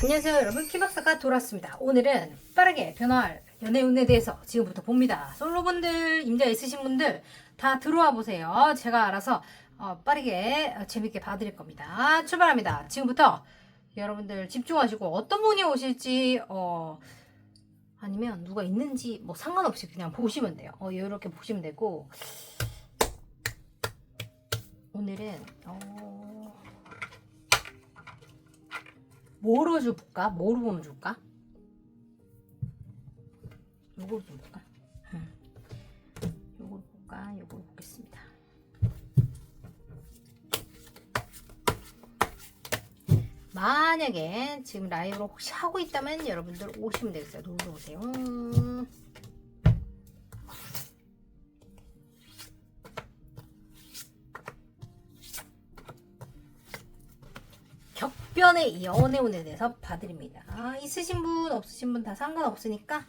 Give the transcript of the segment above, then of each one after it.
안녕하세요 여러분, 김박사가 돌아왔습니다. 오늘은 빠르게 변화할 연애운에 대해서 지금부터 봅니다. 솔로분들, 임자 있으신 분들 다 들어와 보세요. 제가 알아서 빠르게 재밌게 봐드릴 겁니다. 출발합니다. 지금부터 여러분들 집중하시고 어떤 분이 오실지 아니면 누가 있는지 뭐 상관없이 그냥 보시면 돼요. 이렇게 보시면 되고, 오늘은 뭐로 줄까? 뭐로 보면 줄까? 요거로 좀 볼까? 요거로 볼까? 요거로 보겠습니다. 만약에 지금 라이브로 혹시 하고 있다면 여러분들 오시면 되겠어요. 놀러 오세요. 격변의 연애운에 대해서 봐드립니다. 있으신 분 없으신 분 다 상관없으니까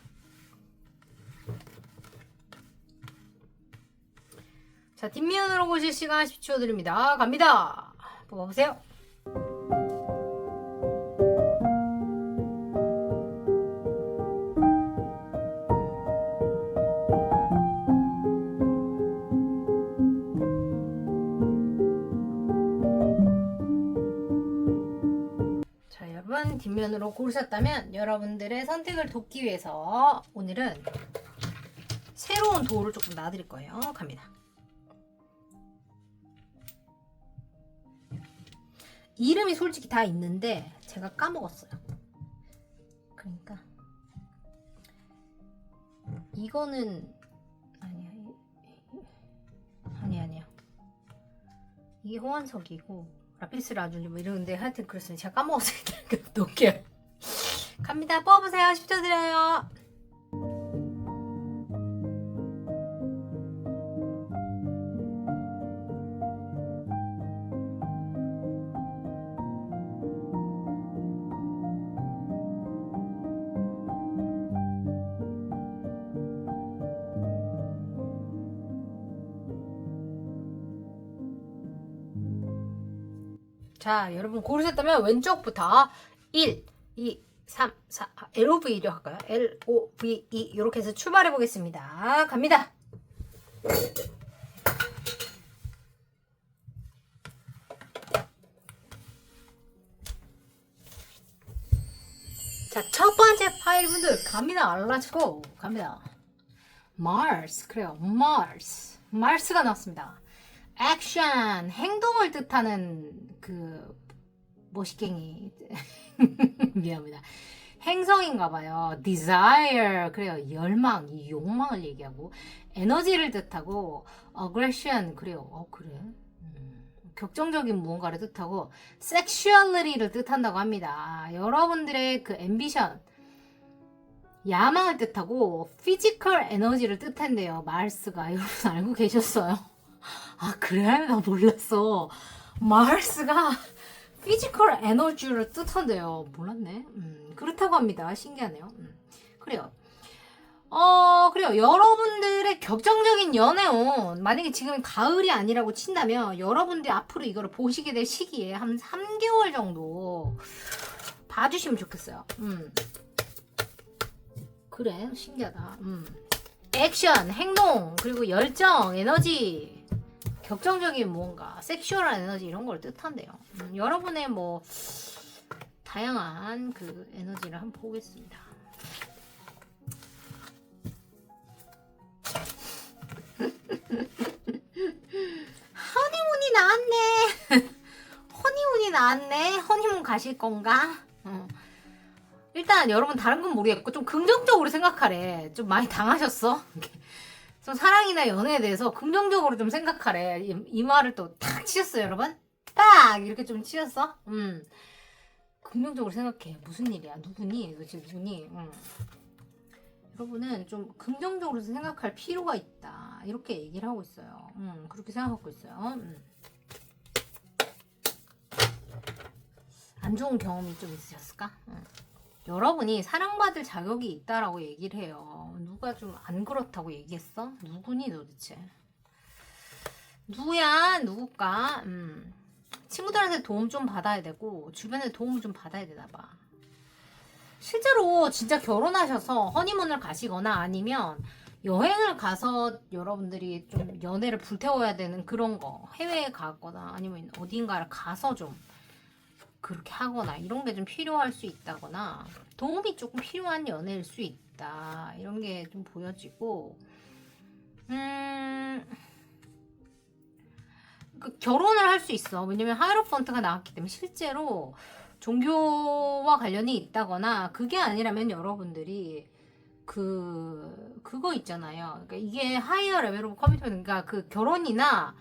자, 뒷면으로 보실 시간 10초 드립니다. 갑니다. 뽑아보세요. 뒷면으로 고르셨다면 여러분들의 선택을 돕기 위해서 오늘은 새로운 도를 조금 놔드릴 거예요. 갑니다. 이름이 솔직히 다 있는데 제가 까먹었어요. 그러니까 이거는 아니야. 이게 호환석이고 라피스 라줄리 뭐 이러는데 하여튼 그렇습니다. 제가 까먹었어요. 놓을게요. 갑니다. 뽑아보세요. 10초 드려요. 자, 여러분 고르셨다면 왼쪽부터 1, 2, 3, 4, LOVE로 할까요? LOVE 이렇게 해서 출발해 보겠습니다. 갑니다. 자, 첫 번째 파일분들 갑니다. 알라치고 갑니다. Mars, 그래요. Mars가 나왔습니다. 액션, 행동을 뜻하는 그 멋있갱이 미안합니다. 행성인가봐요. desire, 그래요. 열망, 이 욕망을 얘기하고, 에너지를 뜻하고, aggression, 그래요. 그래. 격정적인 무언가를 뜻하고, sexuality를 뜻한다고 합니다. 여러분들의 그 ambition, 야망을 뜻하고, physical 에너지를 뜻한대요. 마르스가. 여러분 알고 계셨어요? 그래? 나 몰랐어. 마르스가 피지컬 에너지를 뜻한대요. 몰랐네. 그렇다고 합니다. 신기하네요. 그래요. 그래요. 여러분들의 격정적인 연애운, 만약에 지금 가을이 아니라고 친다면 여러분들이 앞으로 이거를 보시게 될 시기에 한 3개월 정도 봐주시면 좋겠어요. 그래, 신기하다. 액션, 행동, 그리고 열정, 에너지, 격정적인 무언가, 섹슈얼한 에너지 이런 걸 뜻한대요. 여러분의 뭐 다양한 그 에너지를 한번 보겠습니다. 허니문이 나왔네. 허니문이 나왔네. 허니문 가실 건가? 일단 여러분 다른 건 모르겠고 좀 긍정적으로 생각하래. 좀 많이 당하셨어? 좀 사랑이나 연애에 대해서 긍정적으로 좀 생각하래. 이 말을 또 탁 치셨어요, 여러분? 딱! 이렇게 좀 치셨어? 긍정적으로 생각해. 무슨 일이야? 누구니? 이거 지금 누구니? 여러분은 좀 긍정적으로 생각할 필요가 있다. 이렇게 얘기를 하고 있어요. 그렇게 생각하고 있어요. 안 좋은 경험이 좀 있으셨을까? 여러분이 사랑받을 자격이 있다라고 얘기를 해요. 누가 좀 안 그렇다고 얘기했어? 누구니 도대체? 누구야? 누굴까? 친구들한테 도움 좀 받아야 되고 주변에 도움 좀 받아야 되나 봐. 실제로 진짜 결혼하셔서 허니문을 가시거나 아니면 여행을 가서 여러분들이 좀 연애를 불태워야 되는 그런 거, 해외에 가거나 아니면 어딘가를 가서 좀 그렇게 하거나 이런 게 좀 필요할 수 있다거나 도움이 조금 필요한 연애일 수 있다, 이런 게 좀 보여지고, 결혼을 할 수 있어. 왜냐면 하이로펀트가 나왔기 때문에 실제로 종교와 관련이 있다거나, 그게 아니라면 여러분들이 그거 있잖아요. 그러니까 이게 하이어 레벨 오브 커미트먼트, 그러니까 그 결혼이나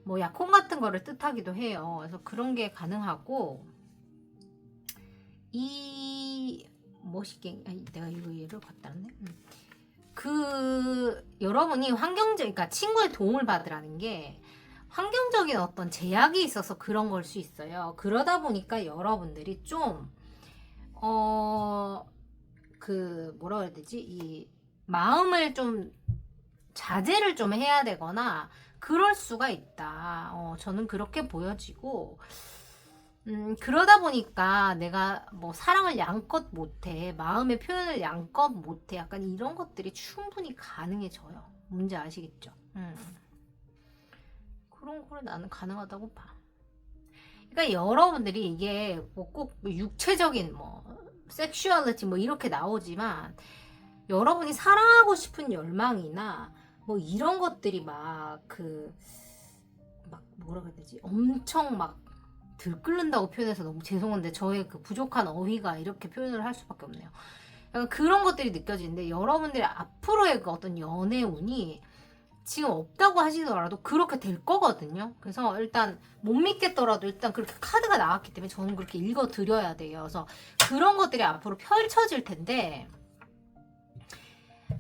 뭐 약혼 같은 거를 뜻하기도 해요. 그래서 그런 게 가능하고, 이 멋있게, 내가 이거 얘를 갖다 놨네. 여러분이 그러니까 친구의 도움을 받으라는 게 환경적인 어떤 제약이 있어서 그런 걸 수 있어요. 그러다 보니까 여러분들이 좀, 뭐라 그래야 되지? 이 마음을 좀 자제를 좀 해야 되거나 그럴 수가 있다. 저는 그렇게 보여지고, 그러다 보니까 내가 뭐 사랑을 양껏 못해, 마음의 표현을 양껏 못해, 약간 이런 것들이 충분히 가능해져요. 뭔지 아시겠죠? 그런 거를 나는 가능하다고 봐. 그러니까 여러분들이 이게 뭐 꼭 육체적인 뭐 섹슈얼리티 뭐 이렇게 나오지만, 여러분이 사랑하고 싶은 열망이나 뭐 이런 것들이 막 뭐라 그래야 되지? 엄청 막 들끓는다고 표현해서 너무 죄송한데 저의 그 부족한 어휘가 이렇게 표현을 할 수밖에 없네요. 약간 그런 것들이 느껴지는데, 여러분들이 앞으로의 그 어떤 연애 운이 지금 없다고 하시더라도 그렇게 될 거거든요. 그래서 일단 못 믿겠더라도 일단 그렇게 카드가 나왔기 때문에 저는 그렇게 읽어 드려야 돼요. 그래서 그런 것들이 앞으로 펼쳐질 텐데,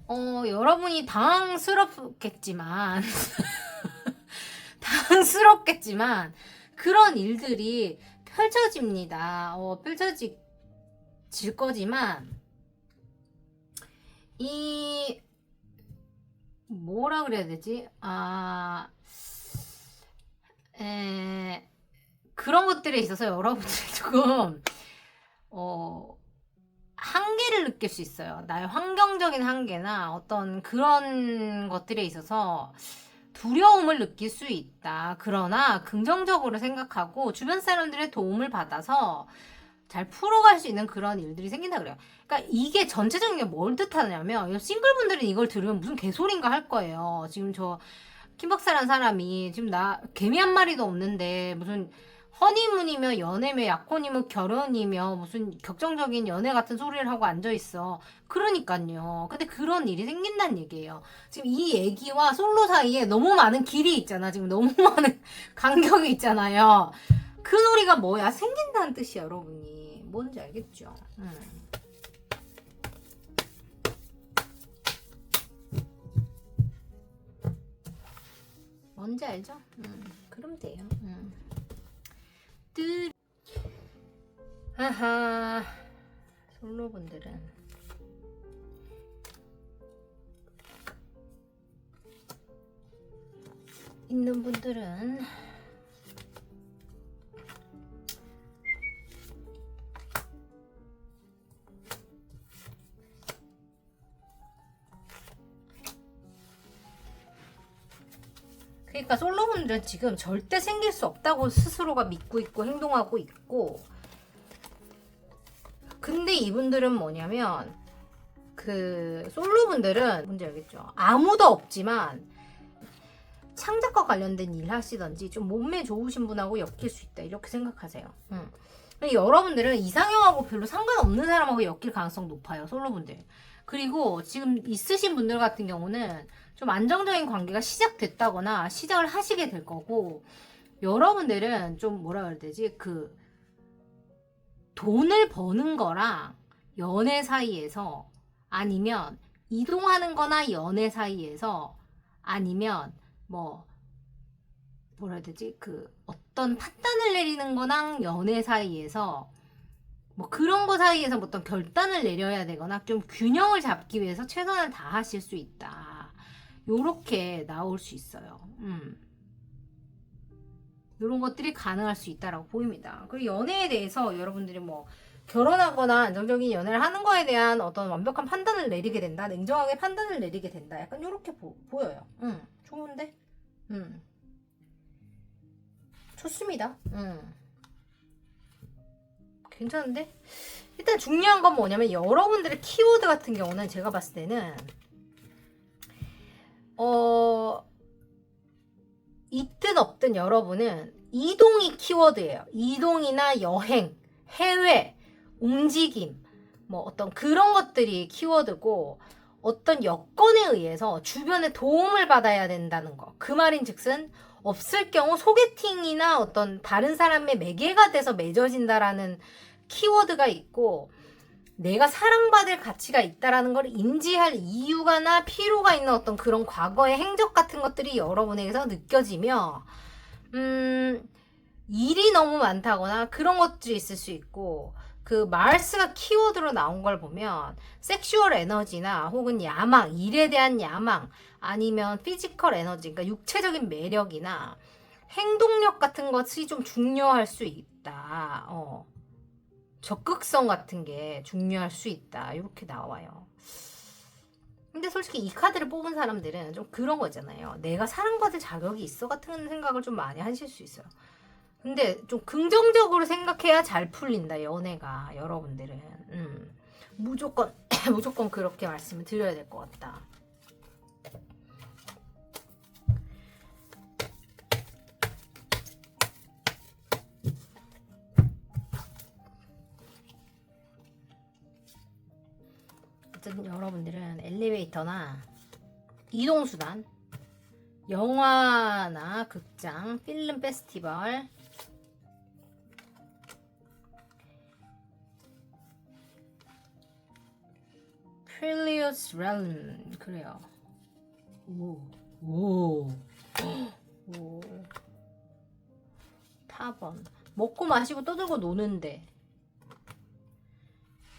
여러분이 당황스럽겠지만 그런 일들이 펼쳐집니다. 펼쳐질 거지만, 뭐라 그래야 되지? 그런 것들에 있어서 여러분들이 조금, 한계를 느낄 수 있어요. 나의 환경적인 한계나 어떤 그런 것들에 있어서 두려움을 느낄 수 있다. 그러나 긍정적으로 생각하고 주변 사람들의 도움을 받아서 잘 풀어갈 수 있는 그런 일들이 생긴다 그래요. 그러니까 이게 전체적인 게 뭘 뜻하냐면, 싱글분들은 이걸 들으면 무슨 개소리인가 할 거예요. 지금 저 킴박사라는 사람이 지금 나 개미 한 마리도 없는데 무슨 허니문이며 연애며 약혼이며 결혼이며 무슨 격정적인 연애 같은 소리를 하고 앉아있어. 그러니까요. 근데 그런 일이 생긴다는 얘기예요. 지금 이 얘기와 솔로 사이에 너무 많은 길이 있잖아. 지금 너무 많은 간격이 있잖아요. 그 소리가 뭐야? 생긴다는 뜻이야, 여러분이. 뭔지 알겠죠? 뭔지 알죠? 그럼 돼요. 하하, 솔로분들은 있는 분들은 그러니까 솔로분들은 지금 절대 생길 수 없다고 스스로가 믿고 있고 행동하고 있고, 근데 이분들은 뭐냐면 솔로분들은 뭔지 알겠죠? 아무도 없지만 창작과 관련된 일 하시던지 좀 몸매 좋으신 분하고 엮일 수 있다, 이렇게 생각하세요. 여러분들은 이상형하고 별로 상관없는 사람하고 엮일 가능성 높아요, 솔로분들. 그리고 지금 있으신 분들 같은 경우는 좀 안정적인 관계가 시작됐다거나 시작을 하시게 될 거고, 여러분들은 좀 뭐라 그래야 되지? 돈을 버는 거랑 연애 사이에서, 아니면 이동하는 거나 연애 사이에서, 아니면 뭐라 해야 되지? 어떤 판단을 내리는 거랑 연애 사이에서, 뭐 그런 거 사이에서 어떤 결단을 내려야 되거나 좀 균형을 잡기 위해서 최선을 다하실 수 있다. 요렇게 나올 수 있어요. 요런 것들이 가능할 수 있다라고 보입니다. 그리고 연애에 대해서 여러분들이 뭐 결혼하거나 안정적인 연애를 하는 거에 대한 어떤 완벽한 판단을 내리게 된다. 냉정하게 판단을 내리게 된다. 약간 이렇게 보여요. 좋은데? 좋습니다. 괜찮은데? 일단 중요한 건 뭐냐면 여러분들의 키워드 같은 경우는 제가 봤을 때는 있든 없든 여러분은 이동이 키워드예요. 이동이나 여행, 해외, 움직임, 뭐 어떤 그런 것들이 키워드고 어떤 여건에 의해서 주변에 도움을 받아야 된다는 거. 그 말인즉슨 없을 경우 소개팅이나 어떤 다른 사람의 매개가 돼서 맺어진다라는 키워드가 있고 내가 사랑받을 가치가 있다라는 걸 인지할 이유가나 필요가 있는 어떤 그런 과거의 행적 같은 것들이 여러분에게서 느껴지며 일이 너무 많다거나 그런 것들이 있을 수 있고 그 마르스가 키워드로 나온 걸 보면 섹슈얼 에너지나 혹은 야망, 일에 대한 야망 아니면 피지컬 에너지, 그러니까 육체적인 매력이나 행동력 같은 것이 좀 중요할 수 있다. 적극성 같은 게 중요할 수 있다. 이렇게 나와요. 근데 솔직히 이 카드를 뽑은 사람들은 좀 그런 거잖아요. 내가 사랑받을 자격이 있어 같은 생각을 좀 많이 하실 수 있어요. 근데 좀 긍정적으로 생각해야 잘 풀린다. 연애가 여러분들은 무조건 무조건 그렇게 말씀을 드려야 될 것 같다. 어쨌든 여러분들은 엘리베이터나 이동수단, 영화나 극장, 필름 페스티벌, Perilous Realm 그래요. 오. 타번 먹고 마시고 떠들고 노는데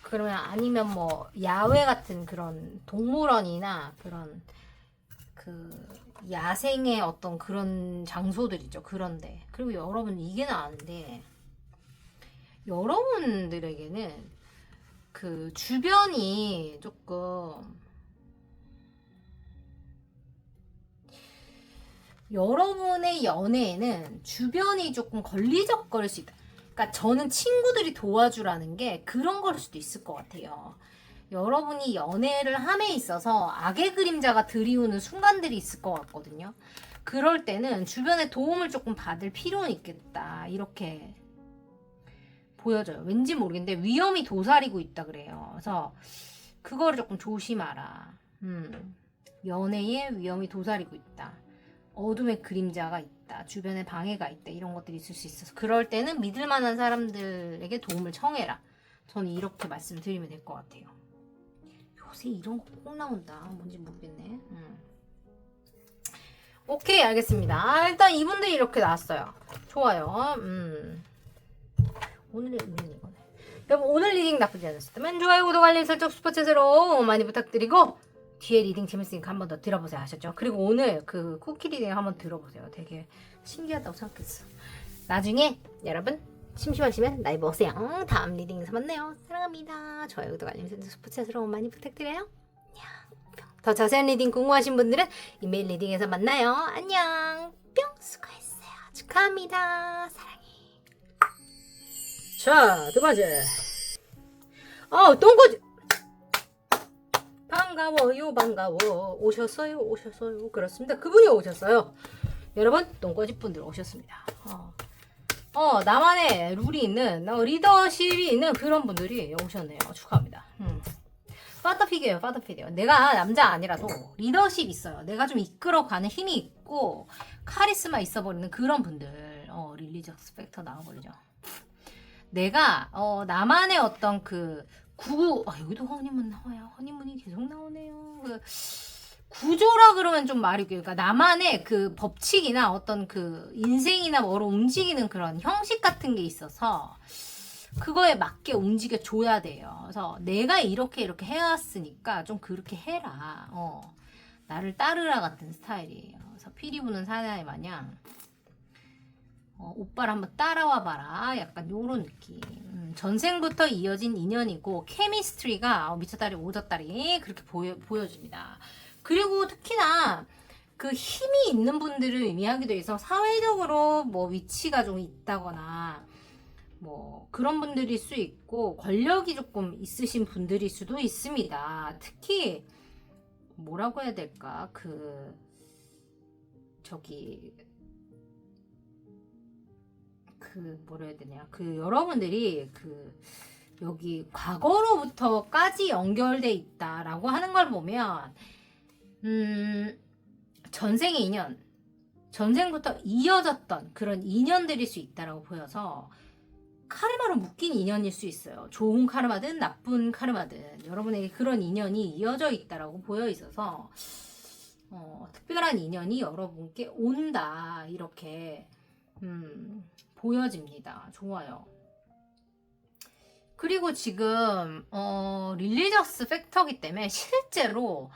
그러면 아니면 뭐 야외 같은 그런 동물원이나 그런 그 야생의 어떤 그런 장소들이죠. 그런데 그리고 여러분 이게 나은데 여러분들에게는 그 주변이 조금 여러분의 연애에는 주변이 조금 걸리적거릴 수 있다. 그러니까 저는 친구들이 도와주라는 게 그런 걸 수도 있을 것 같아요. 여러분이 연애를 함에 있어서 악의 그림자가 들이우는 순간들이 있을 것 같거든요. 그럴 때는 주변에 도움을 조금 받을 필요는 있겠다. 이렇게 보여져요. 왠지 모르겠는데 위험이 도사리고 있다 그래요. 그래서 그거를 조금 조심하라. 연애에 위험이 도사리고 있다. 어둠의 그림자가 있다. 주변에 방해가 있다. 이런 것들이 있을 수 있어서 그럴 때는 믿을 만한 사람들에게 도움을 청해라. 저는 이렇게 말씀드리면 될 것 같아요. 요새 이런 거 꼭 나온다. 뭔지 모르겠네. 오케이, 알겠습니다. 일단 이분들이 이렇게 나왔어요. 좋아요. 오늘의 의미는 이거네. 여러분 오늘 리딩 나쁘지 않았다면 좋아요, 구독, 알림 설정, 슈퍼챗으로 많이 부탁드리고 뒤에 리딩 재밌으니까 한번 더 들어보세요. 아셨죠? 그리고 오늘 그 쿠키 리딩 한번 들어보세요. 되게 신기하다고 생각했어. 나중에 여러분 심심하시면 라이브 오세요. 다음 리딩에서 만나요. 사랑합니다. 좋아요, 구독, 알림 설정, 슈퍼챗으로 많이 부탁드려요. 더 자세한 리딩 궁금하신 분들은 이메일 리딩에서 만나요. 안녕. 뿅. 수고했어요. 축하합니다. 사랑해. 자, 두 번째. 똥꼬지. 반가워요, 반가워. 오셨어요. 그렇습니다. 그분이 오셨어요. 여러분, 똥꼬집 분들 오셨습니다. 나만의 룰이 있는, 리더십이 있는 그런 분들이 오셨네요. 축하합니다. 파더피겨요, 파더피겨. 내가 남자 아니라도 리더십 있어요. 내가 좀 이끌어가는 힘이 있고, 카리스마 있어버리는 그런 분들. 릴리저스 팩터 나와버리죠. 내가 나만의 어떤 그 여기도 허니문 나와요. 허니문이 계속 나오네요. 그 구조라 그러면 좀 말이 그러니까 나만의 그 법칙이나 어떤 그 인생이나 뭐로 움직이는 그런 형식 같은 게 있어서 그거에 맞게 움직여 줘야 돼요. 그래서 내가 이렇게 해왔으니까 좀 그렇게 해라. 나를 따르라 같은 스타일이에요. 그래서 피리 부는 사나이 마냥 오빠를 한번 따라와 봐라. 약간 요런 느낌. 전생부터 이어진 인연이고 케미스트리가 미쳤다리 오졌다리 그렇게 보여집니다. 그리고 특히나 그 힘이 있는 분들을 의미하기도 해서 사회적으로 뭐 위치가 좀 있다거나 뭐 그런 분들일 수 있고 권력이 조금 있으신 분들일 수도 있습니다. 특히 뭐라고 해야 될까? 뭐라 해야 되냐? 여러분들이 여기 과거로부터까지 연결돼 있다라고 하는 걸 보면 전생의 인연, 전생부터 이어졌던 그런 인연들일 수 있다라고 보여서 카르마로 묶인 인연일 수 있어요. 좋은 카르마든 나쁜 카르마든 여러분에게 그런 인연이 이어져 있다라고 보여 있어서 특별한 인연이 여러분께 온다 이렇게 보여집니다. 좋아요. 그리고 지금 릴리저스 팩터기 때문에 실제로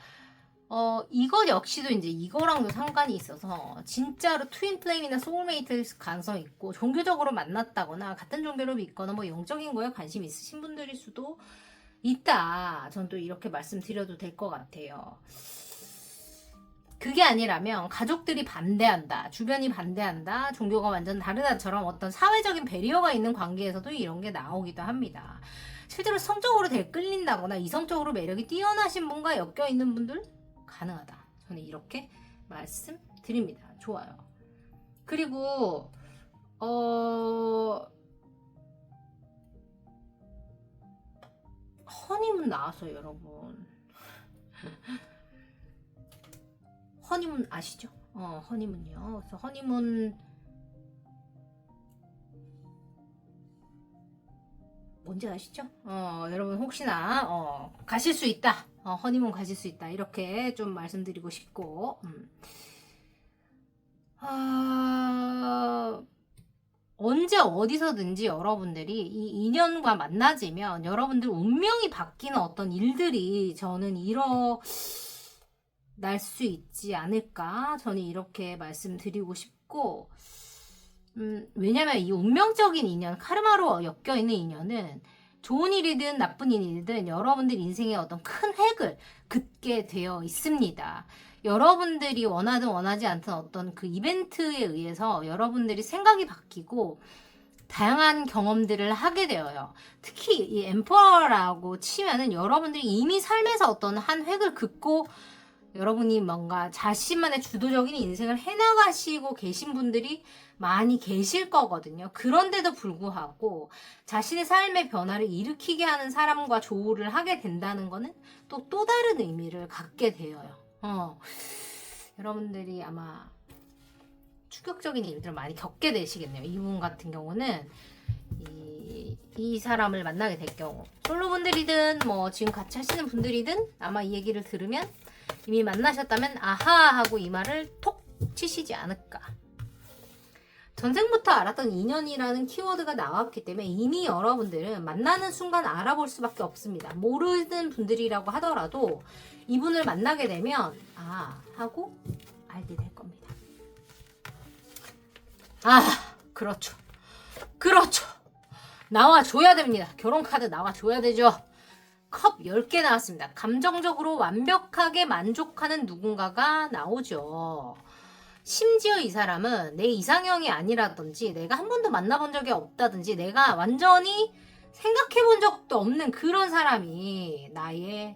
이것 역시도 이제 이거랑도 상관이 있어서 진짜로 트윈 플레임이나 소울메이트일 가능성이 있고 종교적으로 만났다거나 같은 종교를 믿거나 뭐 영적인 거에 관심 있으신 분들일 수도 있다. 전 또 이렇게 말씀드려도 될 것 같아요. 그게 아니라면 가족들이 반대한다, 주변이 반대한다, 종교가 완전 다르다처럼 어떤 사회적인 배리어가 있는 관계에서도 이런 게 나오기도 합니다. 실제로 성적으로 되게 끌린다거나 이성적으로 매력이 뛰어나신 분과 엮여 있는 분들 가능하다. 저는 이렇게 말씀드립니다. 좋아요. 그리고 허니문 나왔어요, 여러분. 허니문 아시죠? 허니문이요. 그래서 허니문 뭔지 아시죠? 여러분 혹시나 가실 수 있다. 허니문 가실 수 있다. 이렇게 좀 말씀드리고 싶고 언제 어디서든지 여러분들이 이 인연과 만나지면 여러분들 운명이 바뀌는 어떤 일들이 저는 날 수 있지 않을까? 저는 이렇게 말씀드리고 싶고 왜냐면 이 운명적인 인연, 카르마로 엮여있는 인연은 좋은 일이든 나쁜 일이든 여러분들 인생에 어떤 큰 획을 긋게 되어 있습니다. 여러분들이 원하든 원하지 않든 어떤 그 이벤트에 의해서 여러분들이 생각이 바뀌고 다양한 경험들을 하게 되어요. 특히 이 엠퍼러라고 치면은 여러분들이 이미 삶에서 어떤 한 획을 긋고 여러분이 뭔가 자신만의 주도적인 인생을 해나가시고 계신 분들이 많이 계실 거거든요. 그런데도 불구하고 자신의 삶의 변화를 일으키게 하는 사람과 조우를 하게 된다는 거는 또 다른 의미를 갖게 되어요. 여러분들이 아마 충격적인 일들을 많이 겪게 되시겠네요. 이분 같은 경우는 이 사람을 만나게 될 경우 솔로분들이든 뭐 지금 같이 하시는 분들이든 아마 이 얘기를 들으면 이미 만나셨다면 아하 하고 이 말을 톡 치시지 않을까. 전생부터 알았던 인연이라는 키워드가 나왔기 때문에 이미 여러분들은 만나는 순간 알아볼 수밖에 없습니다. 모르는 분들이라고 하더라도 이분을 만나게 되면 하고 알게 될 겁니다. 그렇죠. 나와줘야 됩니다. 결혼카드 나와줘야 되죠. 컵 10개 나왔습니다. 감정적으로 완벽하게 만족하는 누군가가 나오죠. 심지어 이 사람은 내 이상형이 아니라든지 내가 한 번도 만나본 적이 없다든지 내가 완전히 생각해본 적도 없는 그런 사람이 나의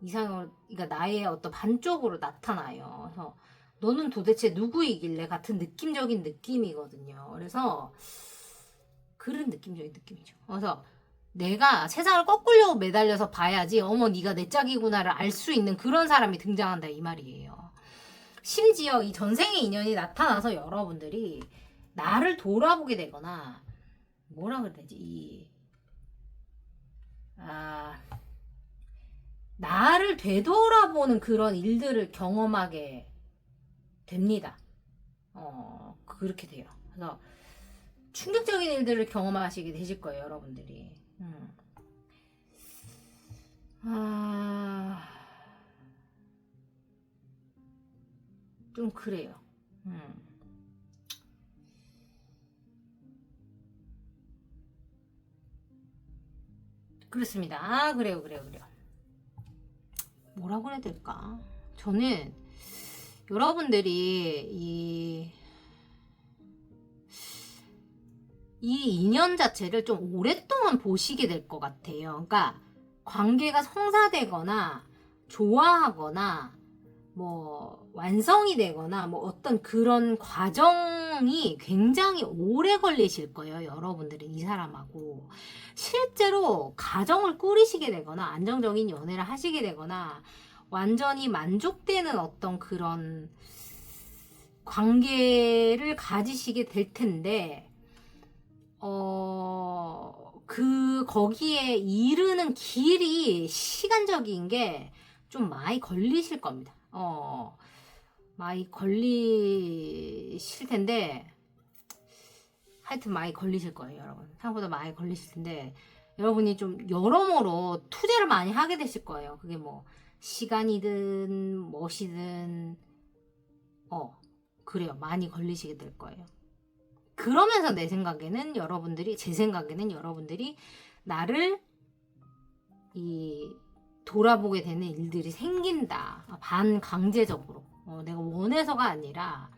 이상형, 그러니까 나의 어떤 반쪽으로 나타나요. 그래서 너는 도대체 누구이길래 같은 느낌적인 느낌이거든요. 그래서 그런 느낌적인 느낌이죠. 그래서 내가 세상을 거꾸로 매달려서 봐야지 어머 네가 내 짝이구나를 알 수 있는 그런 사람이 등장한다 이 말이에요. 심지어 이 전생의 인연이 나타나서 여러분들이 나를 돌아보게 되거나 뭐라 그래야 되지 나를 되돌아보는 그런 일들을 경험하게 됩니다. 그렇게 돼요. 그래서 충격적인 일들을 경험하시게 되실 거예요, 여러분들이. 좀 그래요. 그렇습니다. 아, 그래요. 뭐라고 해야 될까? 저는 여러분들이 이 인연 자체를 좀 오랫동안 보시게 될 것 같아요. 그러니까 관계가 성사되거나 좋아하거나 뭐 완성이 되거나 뭐 어떤 그런 과정이 굉장히 오래 걸리실 거예요. 여러분들은 이 사람하고 실제로 가정을 꾸리시게 되거나 안정적인 연애를 하시게 되거나 완전히 만족되는 어떤 그런 관계를 가지시게 될 텐데 거기에 이르는 길이 시간적인 게 좀 많이 걸리실 겁니다. 많이 걸리실 텐데, 하여튼 많이 걸리실 거예요, 여러분. 생각보다 많이 걸리실 텐데, 여러분이 좀 여러모로 투자를 많이 하게 되실 거예요. 그게 뭐, 시간이든, 무엇이든, 그래요. 많이 걸리시게 될 거예요. 그러면서 제 생각에는 여러분들이 나를 돌아보게 되는 일들이 생긴다. 반강제적으로. 내가 원해서가 아니라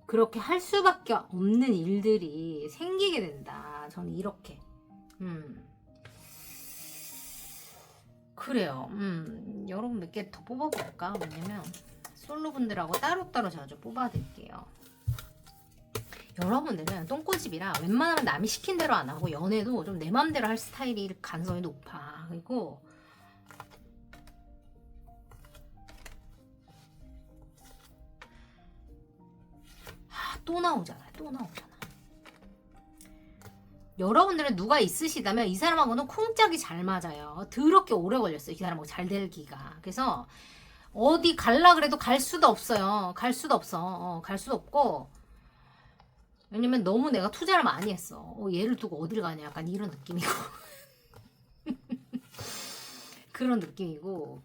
그렇게 할 수밖에 없는 일들이 생기게 된다. 저는 이렇게. 그래요. 여러분 몇 개 더 뽑아볼까? 왜냐면 솔로분들하고 따로따로 제가 좀 뽑아드릴게요. 여러분들은 똥꼬집이라 웬만하면 남이 시킨 대로 안 하고 연애도 좀 내 맘대로 할 스타일일 가능성이 높아. 그리고 또 나오잖아. 여러분들은 누가 있으시다면 이 사람하고는 콩짝이 잘 맞아요. 더럽게 오래 걸렸어요. 이 사람하고 잘 될기가. 그래서 어디 갈라 그래도 갈 수도 없어요. 갈 수도 없고 왜냐면 너무 내가 투자를 많이 했어. 얘를 두고 어딜 가냐 약간 이런 느낌이고 그런 느낌이고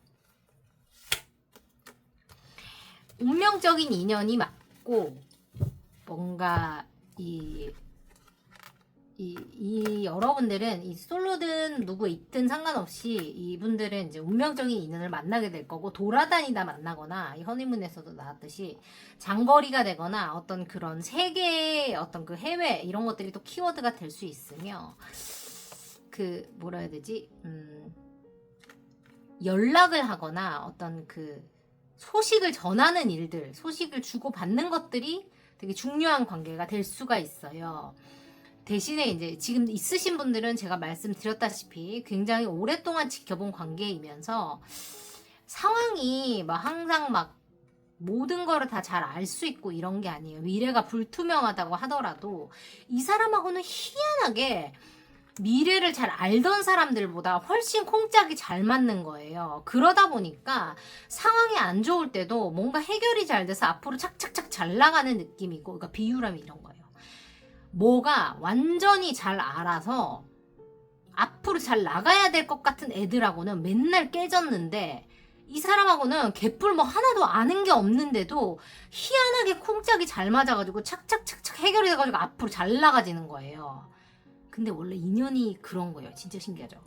운명적인 인연이 맞고 뭔가 여러분들은 이 솔로든 누구 있든 상관없이 이분들은 이제 운명적인 인연을 만나게 될 거고 돌아다니다 만나거나 이 허니문에서도 나왔듯이 장거리가 되거나 어떤 그런 세계의 어떤 그 해외 이런 것들이 또 키워드가 될 수 있으며 그 뭐라 해야 되지 연락을 하거나 어떤 그 소식을 전하는 일들 소식을 주고받는 것들이 되게 중요한 관계가 될 수가 있어요. 대신에 이제 지금 있으신 분들은 제가 말씀드렸다시피 굉장히 오랫동안 지켜본 관계이면서 상황이 막 항상 막 모든 거를 다 잘 알 수 있고 이런 게 아니에요. 미래가 불투명하다고 하더라도 이 사람하고는 희한하게 미래를 잘 알던 사람들보다 훨씬 콩짝이 잘 맞는 거예요. 그러다 보니까 상황이 안 좋을 때도 뭔가 해결이 잘 돼서 앞으로 착착착 잘 나가는 느낌이고 그러니까 비유라면 이런 거예요. 뭐가 완전히 잘 알아서 앞으로 잘 나가야 될 것 같은 애들하고는 맨날 깨졌는데 이 사람하고는 개뿔 뭐 하나도 아는 게 없는데도 희한하게 콩짝이 잘 맞아가지고 착착착착 해결이 돼가지고 앞으로 잘 나가지는 거예요. 근데 원래 인연이 그런 거예요. 진짜 신기하죠.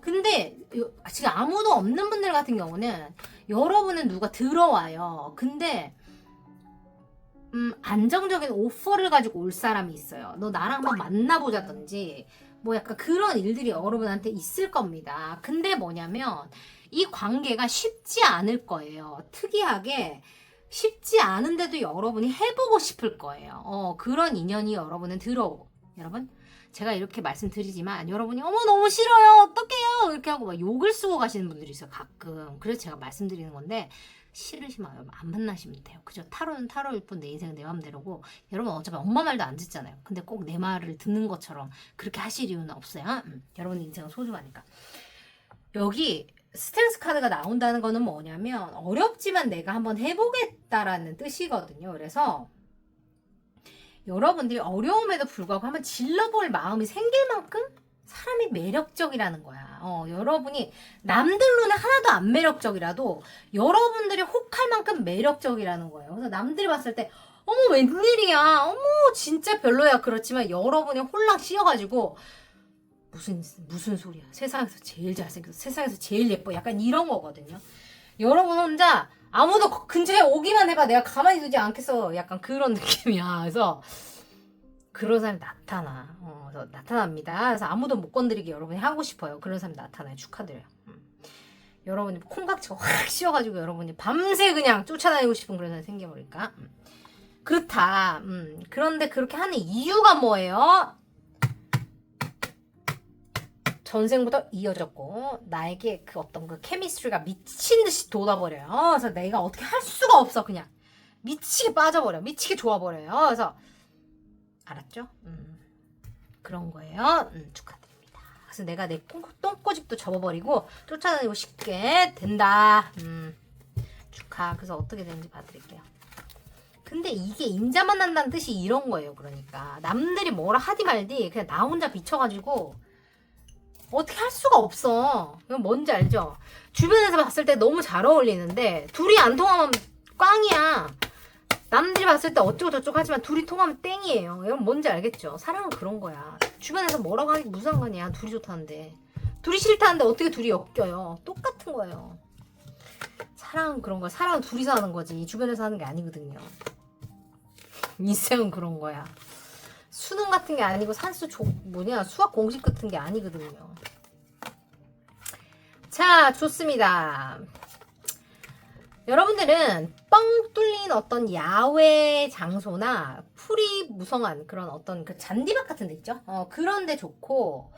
근데 지금 아무도 없는 분들 같은 경우는 여러분은 누가 들어와요. 근데 안정적인 오퍼를 가지고 올 사람이 있어요. 너 나랑 한번 만나보자든지 뭐 약간 그런 일들이 여러분한테 있을 겁니다. 근데 뭐냐면 이 관계가 쉽지 않을 거예요. 특이하게 쉽지 않은데도 여러분이 해보고 싶을 거예요. 그런 인연이 여러분은 들어오고 여러분 제가 이렇게 말씀드리지만 여러분이 어머 너무 싫어요 어떡해요 이렇게 하고 막 욕을 쓰고 가시는 분들이 있어요 가끔. 그래서 제가 말씀드리는 건데 싫으시면 안 만나시면 돼요. 그죠? 타로는 타로일 뿐 내 인생은 내 맘대로고 여러분 어차피 엄마 말도 안 듣잖아요. 근데 꼭 내 말을 듣는 것처럼 그렇게 하실 이유는 없어요. 여러분 인생은 소중하니까. 여기 스트렝스 카드가 나온다는 거는 뭐냐면 어렵지만 내가 한번 해보겠다라는 뜻이거든요. 그래서 여러분들이 어려움에도 불구하고 한번 질러볼 마음이 생길 만큼 사람이 매력적이라는 거야. 여러분이 남들로는 하나도 안 매력적이라도 여러분들이 혹할 만큼 매력적이라는 거예요. 그래서 남들이 봤을 때 어머 웬일이야 어머 진짜 별로야 그렇지만 여러분이 홀랑 씌어가지고 무슨 소리야. 세상에서 제일 잘생겨서 세상에서 제일 예뻐. 약간 이런 거거든요. 여러분 혼자 아무도 근처에 오기만 해봐. 내가 가만히 두지 않겠어. 약간 그런 느낌이야. 그래서 그런 사람이 그래서 나타납니다. 그래서 아무도 못 건드리게 여러분이 하고 싶어요. 그런 사람이 나타나요. 축하드려요. 여러분이 콩깍지가 확 씌워가지고 여러분이 밤새 그냥 쫓아다니고 싶은 그런 사람이 생겨버릴까? 그렇다. 그런데 그렇게 하는 이유가 뭐예요? 전생부터 이어졌고 나에게 그 어떤 그 케미스트리가 미친 듯이 돋아버려요. 그래서 내가 어떻게 할 수가 없어. 그냥 미치게 빠져버려. 미치게 좋아버려요. 그래서 알았죠? 그런 거예요. 축하드립니다. 그래서 내가 내 똥꼬집도 접어버리고 쫓아다니고 싶게 된다. 축하. 그래서 어떻게 되는지 봐드릴게요. 근데 이게 임자 만난다는 뜻이 이런 거예요. 그러니까 남들이 뭐라 하디 말디 그냥 나 혼자 비춰가지고 어떻게 할 수가 없어. 이건 뭔지 알죠? 주변에서 봤을 때 너무 잘 어울리는데 둘이 안 통하면 꽝이야. 남들이 봤을 때 어쩌고 저쩌고 하지만 둘이 통하면 땡이에요. 이건 뭔지 알겠죠? 사랑은 그런 거야. 주변에서 뭐라고 하는 게 무슨 상관이야. 둘이 좋다는데. 둘이 싫다는데 어떻게 둘이 엮여요. 똑같은 거예요. 사랑은 그런 거야. 사랑은 둘이서 하는 거지. 주변에서 하는 게 아니거든요. 인생은 그런 거야. 수능 같은 게 아니고 수학 공식 같은 게 아니거든요. 자, 좋습니다. 여러분들은 뻥 뚫린 어떤 야외 장소나 풀이 무성한 그런 어떤 그 잔디밭 같은 데 있죠? 그런 데 좋고,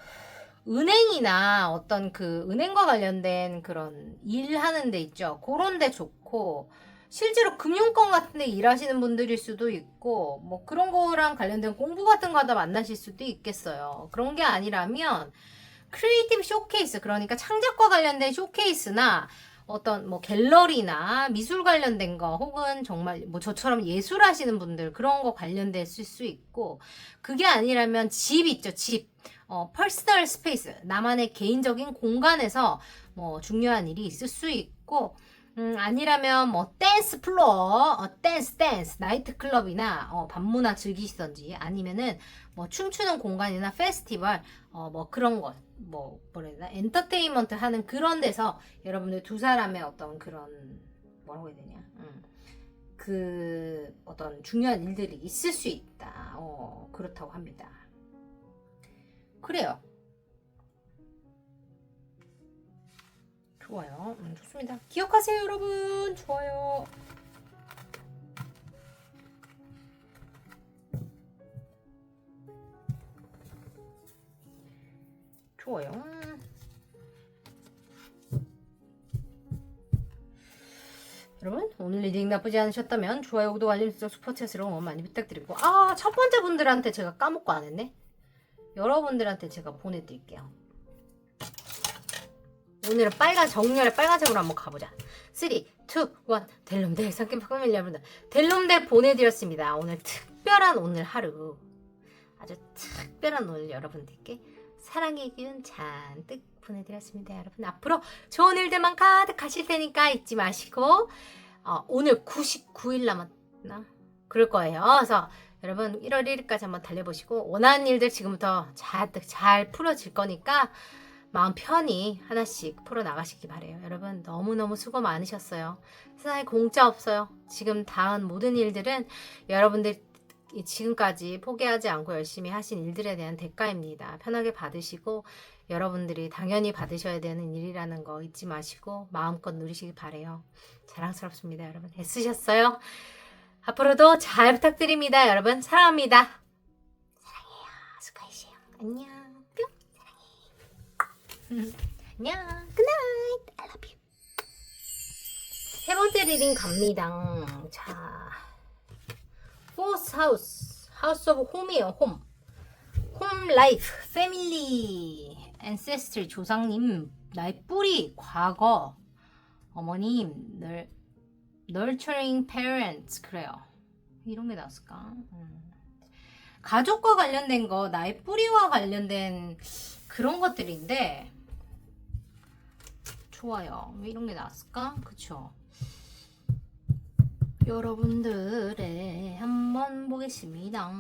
은행이나 어떤 그 은행과 관련된 그런 일하는 데 있죠? 그런 데 좋고, 실제로 금융권 같은 데 일하시는 분들일 수도 있고 뭐 그런 거랑 관련된 공부 같은 거 하다 만나실 수도 있겠어요. 그런 게 아니라면 크리에이티브 쇼케이스, 그러니까 창작과 관련된 쇼케이스나 어떤 뭐 갤러리나 미술 관련된 거, 혹은 정말 뭐 저처럼 예술 하시는 분들 그런 거 관련됐을 수 있고, 그게 아니라면 집 있죠. 집. 퍼스널 스페이스, 나만의 개인적인 공간에서 뭐 중요한 일이 있을 수 있고, 아니라면 뭐 댄스 플로어, 댄스 나이트 클럽이나 밤문화 즐기시던지, 아니면은 뭐 춤추는 공간이나 페스티벌, 뭐 그런 것, 뭐라 해야 되나, 엔터테인먼트 하는 그런 데서 여러분들 두 사람의 어떤 그런 뭐라고 해야 되냐, 그 어떤 중요한 일들이 있을 수 있다. 그렇다고 합니다. 그래요. 좋아요. 좋습니다. 기억하세요, 여러분. 좋아요. 좋아요. 여러분, 오늘 리딩 나쁘지 않으셨다면 좋아요, 구독, 알림 설정, 슈퍼챗으로 응원 많이 부탁드리고, 첫 번째 분들한테 제가 까먹고 안 했네. 여러분들한테 제가 보내드릴게요. 오늘은 정렬의 빨간색으로 한번 가보자. 3, 2, 1 델롬델 상큼 파밀리 여러분들, 델롬델 보내드렸습니다. 오늘 특별한 오늘 하루, 아주 특별한 오늘 여러분들께 사랑의 기운 잔뜩 보내드렸습니다. 여러분, 앞으로 좋은 일들만 가득하실 테니까 잊지 마시고, 오늘 99일 남았나? 그럴 거예요. 그래서 여러분 1월 1일까지 한번 달려보시고, 원하는 일들 지금부터 잔뜩 잘 풀어질 거니까 마음 편히 하나씩 풀어나가시기 바래요. 여러분, 너무너무 수고 많으셨어요. 세상에 공짜 없어요. 지금 닿은 모든 일들은 여러분들 지금까지 포기하지 않고 열심히 하신 일들에 대한 대가입니다. 편하게 받으시고, 여러분들이 당연히 받으셔야 되는 일이라는 거 잊지 마시고 마음껏 누리시기 바래요. 자랑스럽습니다. 여러분, 애쓰셨어요. 앞으로도 잘 부탁드립니다. 여러분, 사랑합니다. 사랑해요. 수고하세요. 안녕. 뿅. 사랑해. 안녕. 굿나잇. I love you. 세 번째 리딩 갑니다. 자, Fourth house. House of home이에요. home. home life, family, ancestry, 조상님, 나의 뿌리, 과거, 어머님, nurturing parents. 그래요. 이런 게 나왔을까? 가족과 관련된 거, 나의 뿌리와 관련된 그런 것들인데, 좋아요. 왜 이런 게 나왔을까? 그쵸? 여러분들의 한번 보겠습니다.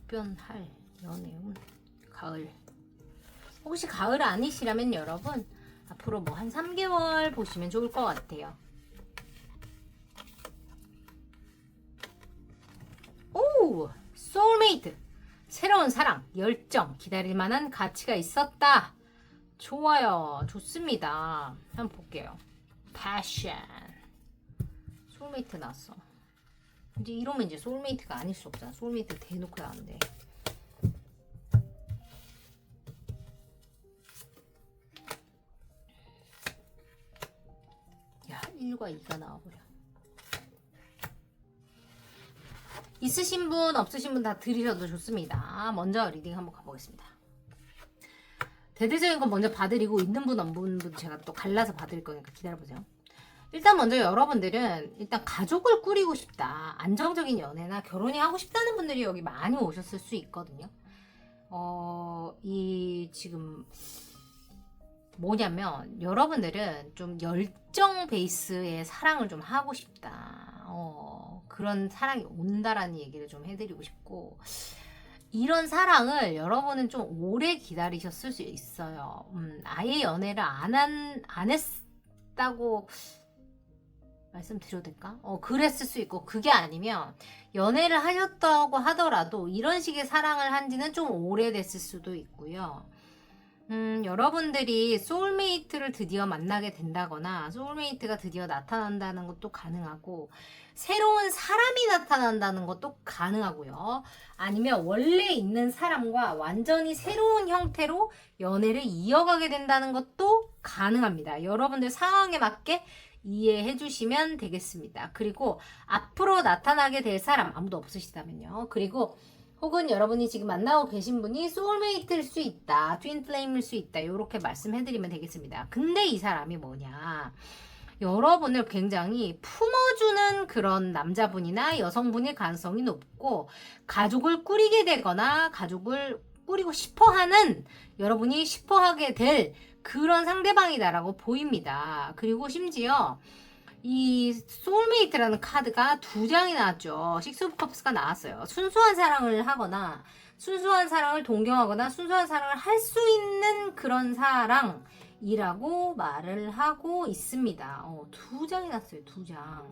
답변할 연애운 가을. 혹시 가을 아니시라면 여러분 앞으로 뭐 한 3개월 보시면 좋을 것 같아요. 오! 소울메이트. 새로운 사랑, 열정, 기다릴 만한 가치가 있었다. 좋아요. 좋습니다. 한번 볼게요. 패션. 소울메이트 나왔어. 이제 이러면 이제 소울메이트가 아닐 수 없잖아. 소울메이트 대놓고 나왔는데. 야, 1과 2가 나와버려. 있으신 분, 없으신 분 다 들으셔도 좋습니다. 먼저 리딩 한번 가보겠습니다. 대대적인 건 먼저 봐드리고 있는 분, 없는 분 제가 또 갈라서 봐드릴 거니까 기다려보세요. 일단 먼저 여러분들은 일단 가족을 꾸리고 싶다. 안정적인 연애나 결혼이 하고 싶다는 분들이 여기 많이 오셨을 수 있거든요. 이 지금 뭐냐면 여러분들은 좀 열정 베이스의 사랑을 좀 하고 싶다. 그런 사랑이 온다라는 얘기를 좀 해드리고 싶고 이런 사랑을 여러분은 좀 오래 기다리셨을 수 있어요. 아예 연애를 안 했다고 말씀드려도 될까? 그랬을 수 있고 그게 아니면 연애를 하셨다고 하더라도 이런 식의 사랑을 한 지는 좀 오래됐을 수도 있고요. 여러분들이 소울메이트를 드디어 만나게 된다거나 소울메이트가 드디어 나타난다는 것도 가능하고 새로운 사람이 나타난다는 것도 가능하고요. 아니면 원래 있는 사람과 완전히 새로운 형태로 연애를 이어가게 된다는 것도 가능합니다. 여러분들 상황에 맞게 이해해 주시면 되겠습니다. 그리고 앞으로 나타나게 될 사람 아무도 없으시다면요. 그리고 혹은 여러분이 지금 만나고 계신 분이 소울메이트일 수 있다. 트윈플레임일 수 있다. 이렇게 말씀해드리면 되겠습니다. 근데 이 사람이 뭐냐. 여러분을 굉장히 품어주는 그런 남자분이나 여성분일 가능성이 높고 가족을 꾸리게 되거나 가족을 꾸리고 싶어하는 여러분이 싶어하게 될 그런 상대방이다라고 보입니다. 그리고 심지어 이 소울메이트라는 카드가 2장이 나왔죠. 식스 오브 컵스가 나왔어요. 순수한 사랑을 하거나 순수한 사랑을 동경하거나 순수한 사랑을 할 수 있는 그런 사랑이라고 말을 하고 있습니다. 2장이 났어요. 2장.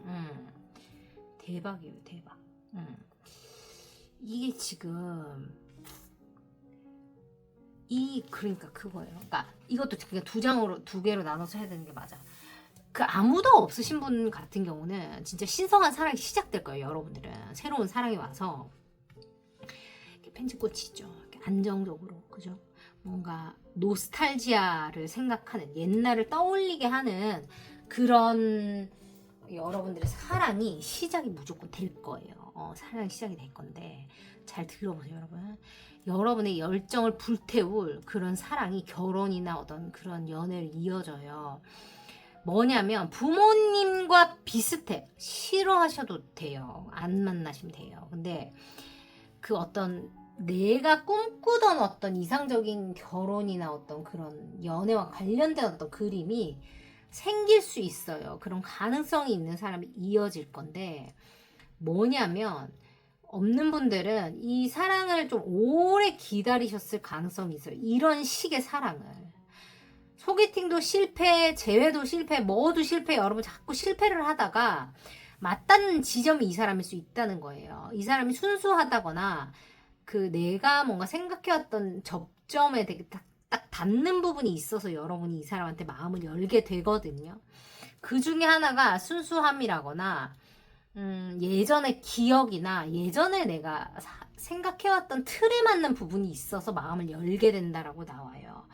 대박이에요. 대박. 이게 지금 그러니까 그거예요. 그러니까 이것도 그냥 2개로 나눠서 해야 되는 게 맞아. 그 아무도 없으신 분 같은 경우는 진짜 신성한 사랑이 시작될 거예요. 여러분들은 새로운 사랑이 와서 이렇게 펜치꽃이죠. 이렇게 안정적으로 그죠? 뭔가 노스탈지아를 생각하는 옛날을 떠올리게 하는 그런 여러분들의 사랑이 시작이 무조건 될 거예요. 사랑이 시작이 될 건데 잘 들어보세요, 여러분. 여러분의 열정을 불태울 그런 사랑이 결혼이나 어떤 그런 연애를 이어져요. 뭐냐면 부모님과 비슷해. 싫어하셔도 돼요. 안 만나시면 돼요. 근데 그 어떤 내가 꿈꾸던 어떤 이상적인 결혼이나 어떤 그런 연애와 관련된 어떤 그림이 생길 수 있어요. 그런 가능성이 있는 사람이 이어질 건데 뭐냐면 없는 분들은 이 사랑을 좀 오래 기다리셨을 가능성이 있어요. 이런 식의 사랑을. 소개팅도 실패, 재회도 실패, 뭐도 실패, 여러분 자꾸 실패를 하다가 맞닿는 지점이 이 사람일 수 있다는 거예요. 이 사람이 순수하다거나 그 내가 뭔가 생각해왔던 접점에 되게 딱 닿는 부분이 있어서 여러분이 이 사람한테 마음을 열게 되거든요. 그 중에 하나가 순수함이라거나 예전의 기억이나 예전에 내가 생각해왔던 틀에 맞는 부분이 있어서 마음을 열게 된다라고 나와요.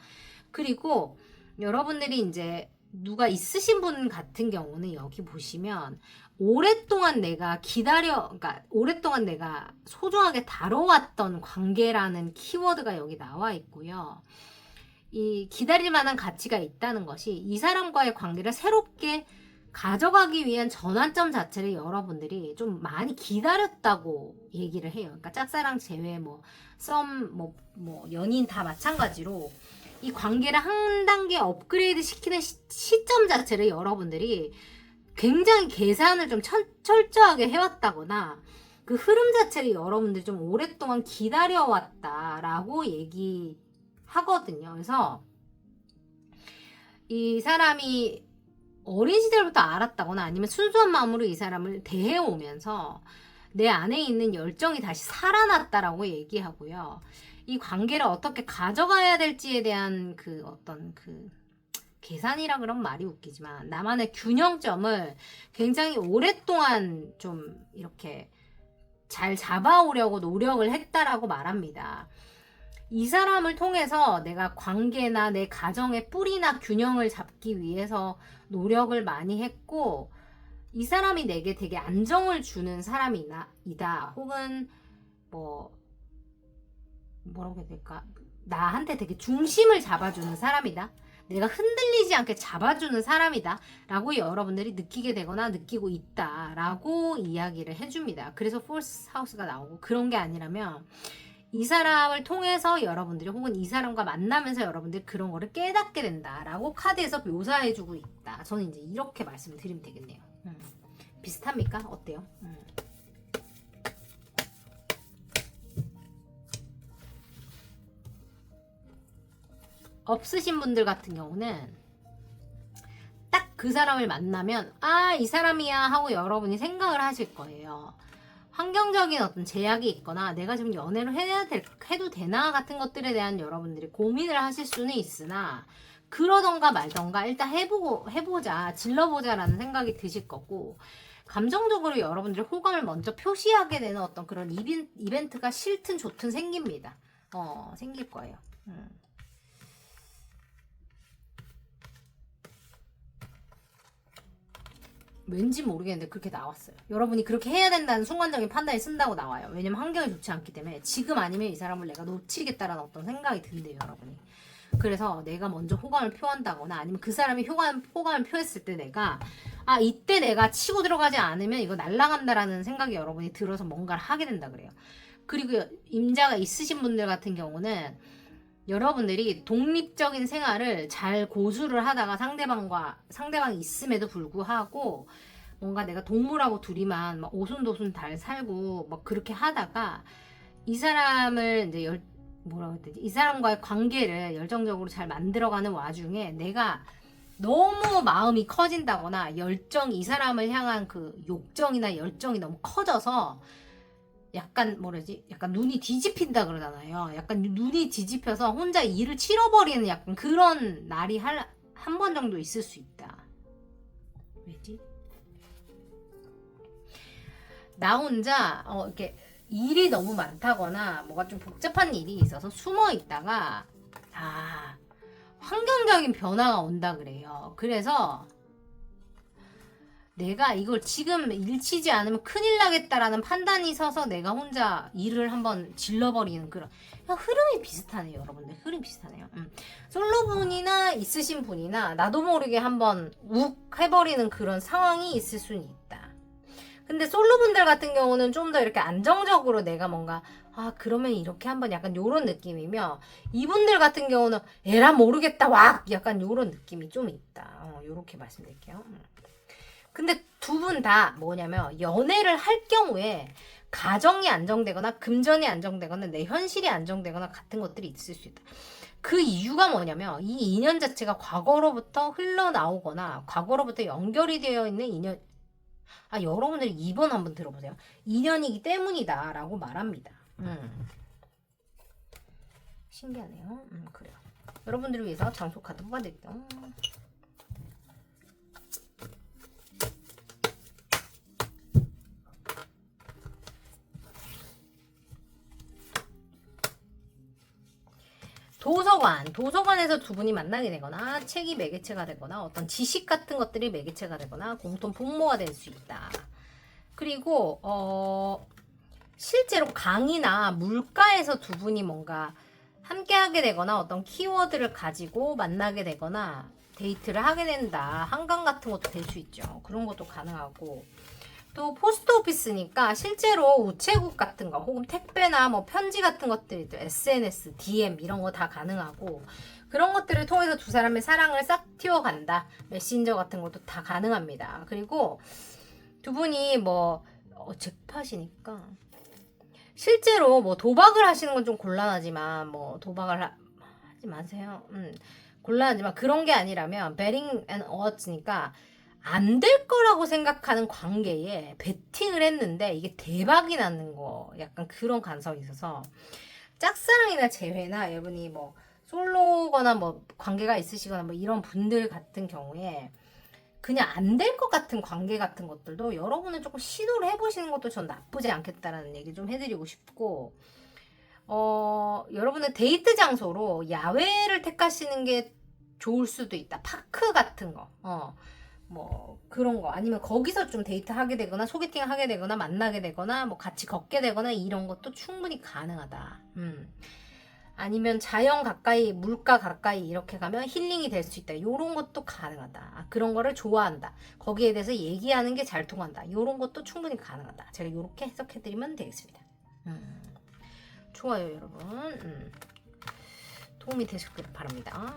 그리고 여러분들이 이제 누가 있으신 분 같은 경우는 여기 보시면 오랫동안 내가 그러니까 오랫동안 내가 소중하게 다뤄왔던 관계라는 키워드가 여기 나와 있고요. 이 기다릴 만한 가치가 있다는 것이 이 사람과의 관계를 새롭게 가져가기 위한 전환점 자체를 여러분들이 좀 많이 기다렸다고 얘기를 해요. 그러니까 짝사랑 제외 연인 다 마찬가지로 이 관계를 한 단계 업그레이드 시키는 시점 자체를 여러분들이 굉장히 계산을 좀 철저하게 해왔다거나 그 흐름 자체를 여러분들이 좀 오랫동안 기다려왔다라고 얘기하거든요. 그래서 이 사람이 어린 시절부터 알았다거나 아니면 순수한 마음으로 이 사람을 대해오면서 내 안에 있는 열정이 다시 살아났다라고 얘기하고요. 이 관계를 어떻게 가져가야 될지에 대한 그 어떤 그 계산이라 그러면 말이 웃기지만 나만의 균형점을 굉장히 오랫동안 좀 이렇게 잘 잡아오려고 노력을 했다라고 말합니다. 이 사람을 통해서 내가 관계나 내 가정의 뿌리나 균형을 잡기 위해서 노력을 많이 했고, 이 사람이 내게 되게 안정을 주는 사람이다. 혹은 뭐라고 해야 될까? 나한테 되게 중심을 잡아주는 사람이다. 내가 흔들리지 않게 잡아주는 사람이다 라고 여러분들이 느끼게 되거나 느끼고 있다 라고 이야기를 해줍니다. 그래서 폴스 하우스가 나오고, 그런 게 아니라면 이 사람을 통해서 여러분들이 혹은 이 사람과 만나면서 여러분들이 그런 거를 깨닫게 된다 라고 카드에서 묘사해주고 있다. 저는 이제 이렇게 말씀을 드리면 되겠네요. 비슷합니까? 어때요? 없으신 분들 같은 경우는 딱 그 사람을 만나면 아, 이 사람이야 하고 여러분이 생각을 하실 거예요. 환경적인 어떤 제약이 있거나 내가 지금 연애를 해도 되나 같은 것들에 대한 여러분들이 고민을 하실 수는 있으나, 그러던가 말던가 일단 해보자, 질러보자라는 생각이 드실 거고, 감정적으로 여러분들이 호감을 먼저 표시하게 되는 어떤 그런 이벤트가 싫든 좋든 생깁니다. 생길 거예요. 왠지 모르겠는데 그렇게 나왔어요. 여러분이 그렇게 해야 된다는 순간적인 판단이 쓴다고 나와요. 왜냐면 환경이 좋지 않기 때문에 지금 아니면 이 사람을 내가 놓치겠다라는 어떤 생각이 든대요, 여러분이. 그래서 내가 먼저 호감을 표한다거나 아니면 그 사람이 호감을 표했을 때 내가 이때 내가 치고 들어가지 않으면 이거 날아간다라는 생각이 여러분이 들어서 뭔가를 하게 된다 그래요. 그리고 임자가 있으신 분들 같은 경우는 여러분들이 독립적인 생활을 잘 고수를 하다가 상대방이 있음에도 불구하고 뭔가 내가 동물하고 둘이만 막 오순도순 잘 살고 막 그렇게 하다가 이 사람을 이제 뭐라고 해야 되지? 이 사람과의 관계를 열정적으로 잘 만들어가는 와중에 내가 너무 마음이 커진다거나 이 사람을 향한 그 욕정이나 열정이 너무 커져서 약간 약간 눈이 뒤집힌다 그러잖아요. 약간 눈이 뒤집혀서 혼자 일을 치러버리는 약간 그런 날이 한 번 정도 있을 수 있다. 왜지? 나 혼자 이렇게 일이 너무 많다거나 뭐가 좀 복잡한 일이 있어서 숨어 있다가 환경적인 변화가 온다 그래요. 그래서 내가 이걸 지금 일치지 않으면 큰일 나겠다라는 판단이 서서 내가 혼자 일을 한번 질러버리는 그런 흐름이 비슷하네요, 여러분들. 흐름이 비슷하네요. 솔로분이나 있으신 분이나 나도 모르게 한번 욱 해버리는 그런 상황이 있을 수는 있다. 근데 솔로분들 같은 경우는 좀 더 이렇게 안정적으로 내가 뭔가 그러면 이렇게 한번 약간 요런 느낌이며, 이분들 같은 경우는 에라 모르겠다 약간 요런 느낌이 좀 있다. 요렇게 말씀드릴게요. 근데 두 분 다 뭐냐면 연애를 할 경우에 가정이 안정되거나 금전이 안정되거나 내 현실이 안정되거나 같은 것들이 있을 수 있다. 그 이유가 뭐냐면 이 인연 자체가 과거로부터 흘러나오거나 과거로부터 연결이 되어 있는 인연. 여러분들이 2번 한번 들어보세요. 인연이기 때문이다 라고 말합니다. 신기하네요. 그래요. 여러분들을 위해서 장소 카드 뽑아드릴게요. 도서관에서 두 분이 만나게 되거나 책이 매개체가 되거나 어떤 지식 같은 것들이 매개체가 되거나 공통 폭모가 될 수 있다. 그리고 실제로 강이나 물가에서 두 분이 뭔가 함께 하게 되거나 어떤 키워드를 가지고 만나게 되거나 데이트를 하게 된다. 한강 같은 것도 될 수 있죠. 그런 것도 가능하고, 또 포스트 오피스니까 실제로 우체국 같은 거 혹은 택배나 뭐 편지 같은 것들이 SNS, DM 이런 거 다 가능하고, 그런 것들을 통해서 두 사람의 사랑을 싹 틔워간다. 메신저 같은 것도 다 가능합니다. 그리고 두 분이 잭팟이니까 실제로 뭐 도박을 하시는 건 좀 곤란하지만 뭐 도박을 하지 마세요. 곤란하지만 그런 게 아니라면 베팅 앤 어워즈니까 안 될 거라고 생각하는 관계에 베팅을 했는데 이게 대박이 나는 거 약간 그런 가능성이 있어서 짝사랑이나 재회나 여러분이 뭐 솔로거나 뭐 관계가 있으시거나 뭐 이런 분들 같은 경우에 그냥 안 될 것 같은 관계 같은 것들도 여러분은 조금 시도를 해보시는 것도 전 나쁘지 않겠다라는 얘기 좀 해드리고 싶고 여러분은 데이트 장소로 야외를 택하시는 게 좋을 수도 있다. 파크 같은 거 뭐 그런 거 아니면 거기서 좀 데이트하게 되거나 소개팅 하게 되거나 만나게 되거나 뭐 같이 걷게 되거나 이런 것도 충분히 가능하다. 아니면 자연 가까이 물가 가까이 이렇게 가면 힐링이 될 수 있다. 요런 것도 가능하다. 그런 거를 좋아한다. 거기에 대해서 얘기하는 게 잘 통한다. 요런 것도 충분히 가능하다. 제가 요렇게 해석해드리면 되겠습니다. 좋아요 여러분. 도움이 되셨길 바랍니다.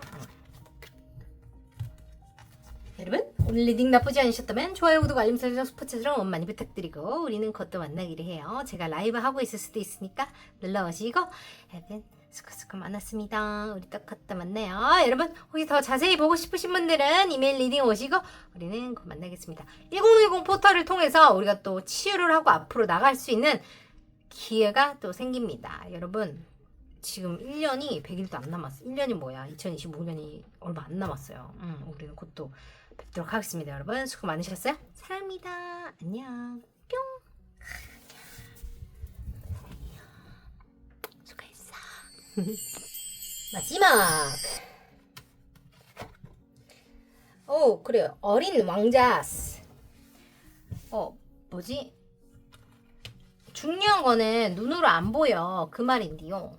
여러분 오늘 리딩 나쁘지 않으셨다면 좋아요, 구독, 알림 설정, 스포츠처럼 많이 부탁드리고 우리는 곧 또 만나기로 해요. 제가 라이브 하고 있을 수도 있으니까 놀러오시고 여러분 수고수고 많았습니다. 우리 또 곧 또 만나요. 여러분 혹시 더 자세히 보고 싶으신 분들은 이메일 리딩 오시고 우리는 곧 만나겠습니다. 1010 포털을 통해서 우리가 또 치유를 하고 앞으로 나갈 수 있는 기회가 또 생깁니다. 여러분 지금 1년이 100일도 안 남았어요. 1년이 뭐야? 2025년이 얼마 안 남았어요. 우리는 곧 또 뵙도록 하겠습니다. 여러분 수고 많으셨어요? 사랑합니다. 안녕. 뿅. 수고했어. 마지막. 그래요. 어린 왕자스. 뭐지? 중요한 거는 눈으로 안 보여. 그 말인데요.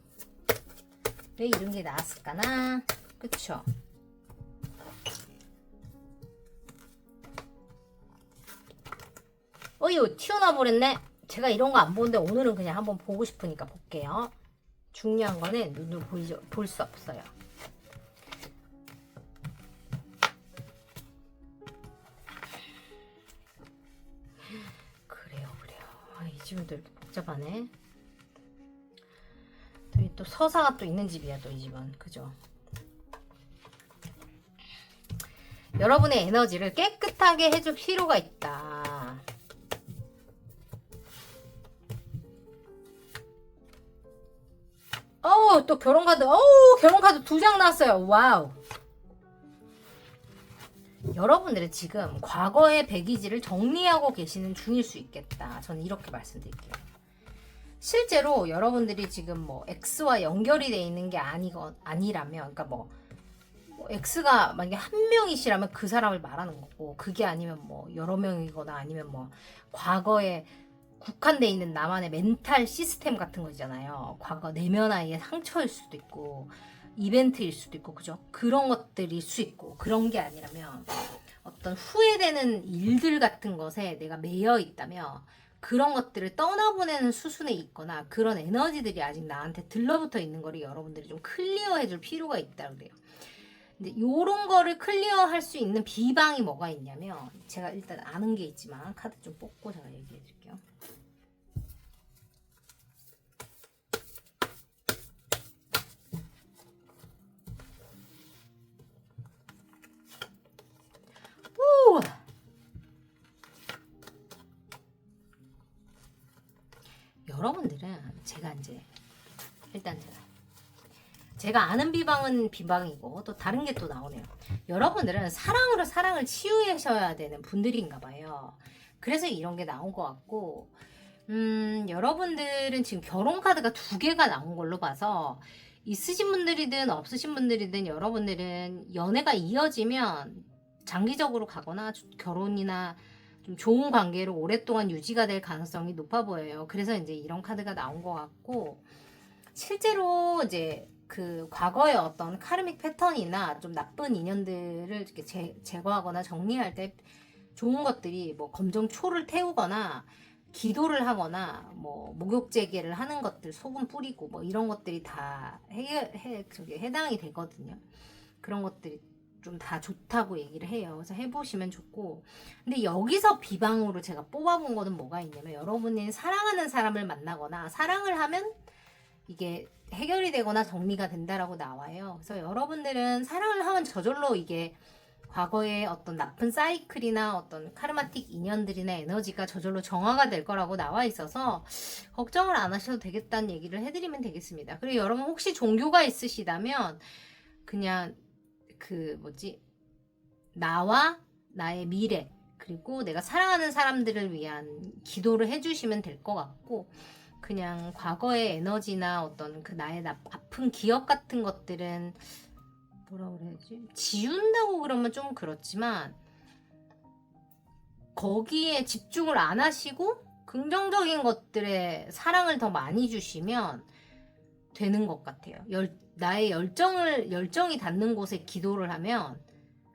왜 이런 게 나왔을까나? 그쵸? 어휴, 튀어나와 버렸네. 제가 이런 거 안 보는데 오늘은 그냥 한번 보고 싶으니까 볼게요. 중요한 거는 눈으로 볼 수 없어요. 그래요. 이 집도 이렇게 복잡하네. 또 서사가 또 있는 집이야, 또 이 집은. 그죠? 여러분의 에너지를 깨끗하게 해줄 필요가 있다. 또 결혼카드. 결혼카드 2장 나왔어요. 와우. 여러분들은 지금 과거의 배기지를 정리하고 계시는 중일 수 있겠다. 저는 이렇게 말씀드릴게요. 실제로 여러분들이 지금 뭐 X와 연결이 돼 있는 게 아니라면, 그러니까 뭐 X가 만약에 한 명이시라면 그 사람을 말하는 거고, 그게 아니면 뭐 여러 명이거나 아니면 뭐 과거에 국한돼 있는 나만의 멘탈 시스템 같은 거 있잖아요. 과거 내면화의 상처일 수도 있고 이벤트일 수도 있고, 그죠? 그런 것들일 수 있고, 그런 게 아니라면 어떤 후회되는 일들 같은 것에 내가 매여 있다면 그런 것들을 떠나보내는 수순에 있거나 그런 에너지들이 아직 나한테 들러붙어 있는 거를 여러분들이 좀 클리어해 줄 필요가 있다고 그래요. 근데 요런 거를 클리어할 수 있는 비방이 뭐가 있냐면, 제가 일단 아는 게 있지만 카드 좀 뽑고 제가 얘기해 드릴게요. 여러분들은 제가 이제 일단 제가 아는 비방은 비방이고 또 다른 게 또 나오네요. 여러분들은 사랑으로 사랑을 치유하셔야 되는 분들인가 봐요. 그래서 이런 게 나온 것 같고, 여러분들은 지금 결혼 카드가 2개가 나온 걸로 봐서 있으신 분들이든 없으신 분들이든 여러분들은 연애가 이어지면 장기적으로 가거나 결혼이나 좀 좋은 관계로 오랫동안 유지가 될 가능성이 높아 보여요. 그래서 이제 이런 카드가 나온 것 같고, 실제로 이제 그 과거의 어떤 카르믹 패턴이나 좀 나쁜 인연들을 이렇게 제거하거나 정리할 때 좋은 것들이 뭐 검정초를 태우거나 기도를 하거나 뭐 목욕제계를 하는 것들, 소금 뿌리고 뭐 이런 것들이 다 해당이 되거든요. 그런 것들이 좀 다 좋다고 얘기를 해요. 그래서 해보시면 좋고. 근데 여기서 비방으로 제가 뽑아본 거는 뭐가 있냐면, 여러분이 사랑하는 사람을 만나거나 사랑을 하면 이게 해결이 되거나 정리가 된다라고 나와요. 그래서 여러분들은 사랑을 하면 저절로 이게 과거의 어떤 나쁜 사이클이나 어떤 카르마틱 인연들이나 에너지가 저절로 정화가 될 거라고 나와 있어서 걱정을 안 하셔도 되겠다는 얘기를 해드리면 되겠습니다. 그리고 여러분 혹시 종교가 있으시다면 그냥 나와 나의 미래 그리고 내가 사랑하는 사람들을 위한 기도를 해주시면 될 것 같고, 그냥 과거의 에너지나 어떤 그 나의 아픈 기억 같은 것들은 뭐라 그래야지? 지운다고 그러면 좀 그렇지만 거기에 집중을 안 하시고 긍정적인 것들에 사랑을 더 많이 주시면 되는 것 같아요. 나의 열정이 닿는 곳에 기도를 하면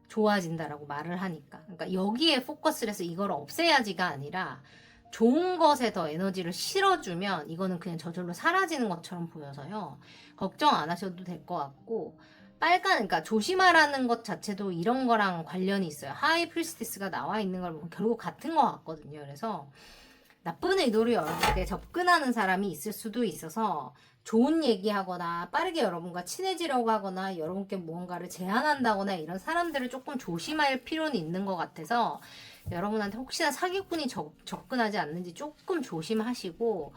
좋아진다라고 말을 하니까. 그러니까 여기에 포커스를 해서 이걸 없애야지가 아니라 좋은 것에 더 에너지를 실어주면 이거는 그냥 저절로 사라지는 것처럼 보여서요. 걱정 안 하셔도 될 것 같고, 그러니까 조심하라는 것 자체도 이런 거랑 관련이 있어요. 하이 프리스티스가 나와 있는 걸 보면 결국 같은 것 같거든요. 그래서 나쁜 의도로 여러분께 접근하는 사람이 있을 수도 있어서 좋은 얘기하거나 빠르게 여러분과 친해지려고 하거나 여러분께 무언가를 제안한다거나 이런 사람들을 조금 조심할 필요는 있는 것 같아서 여러분한테 혹시나 사기꾼이 접근하지 않는지 조금 조심하시고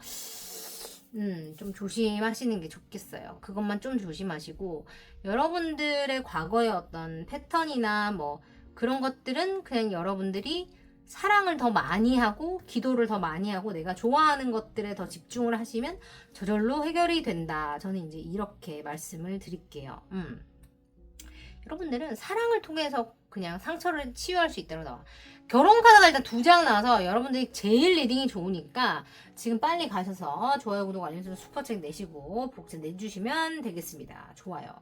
좀 조심하시는 게 좋겠어요. 그것만 좀 조심하시고, 여러분들의 과거의 어떤 패턴이나 뭐 그런 것들은 그냥 여러분들이 사랑을 더 많이 하고 기도를 더 많이 하고 내가 좋아하는 것들에 더 집중을 하시면 저절로 해결이 된다. 저는 이제 이렇게 말씀을 드릴게요. 여러분들은 사랑을 통해서 그냥 상처를 치유할 수 있다고 나와. 결혼 카드가 일단 2장 나와서 여러분들이 제일 리딩이 좋으니까 지금 빨리 가셔서 좋아요, 구독, 알림 설정, 슈퍼챗 내시고 복제 내주시면 되겠습니다. 좋아요.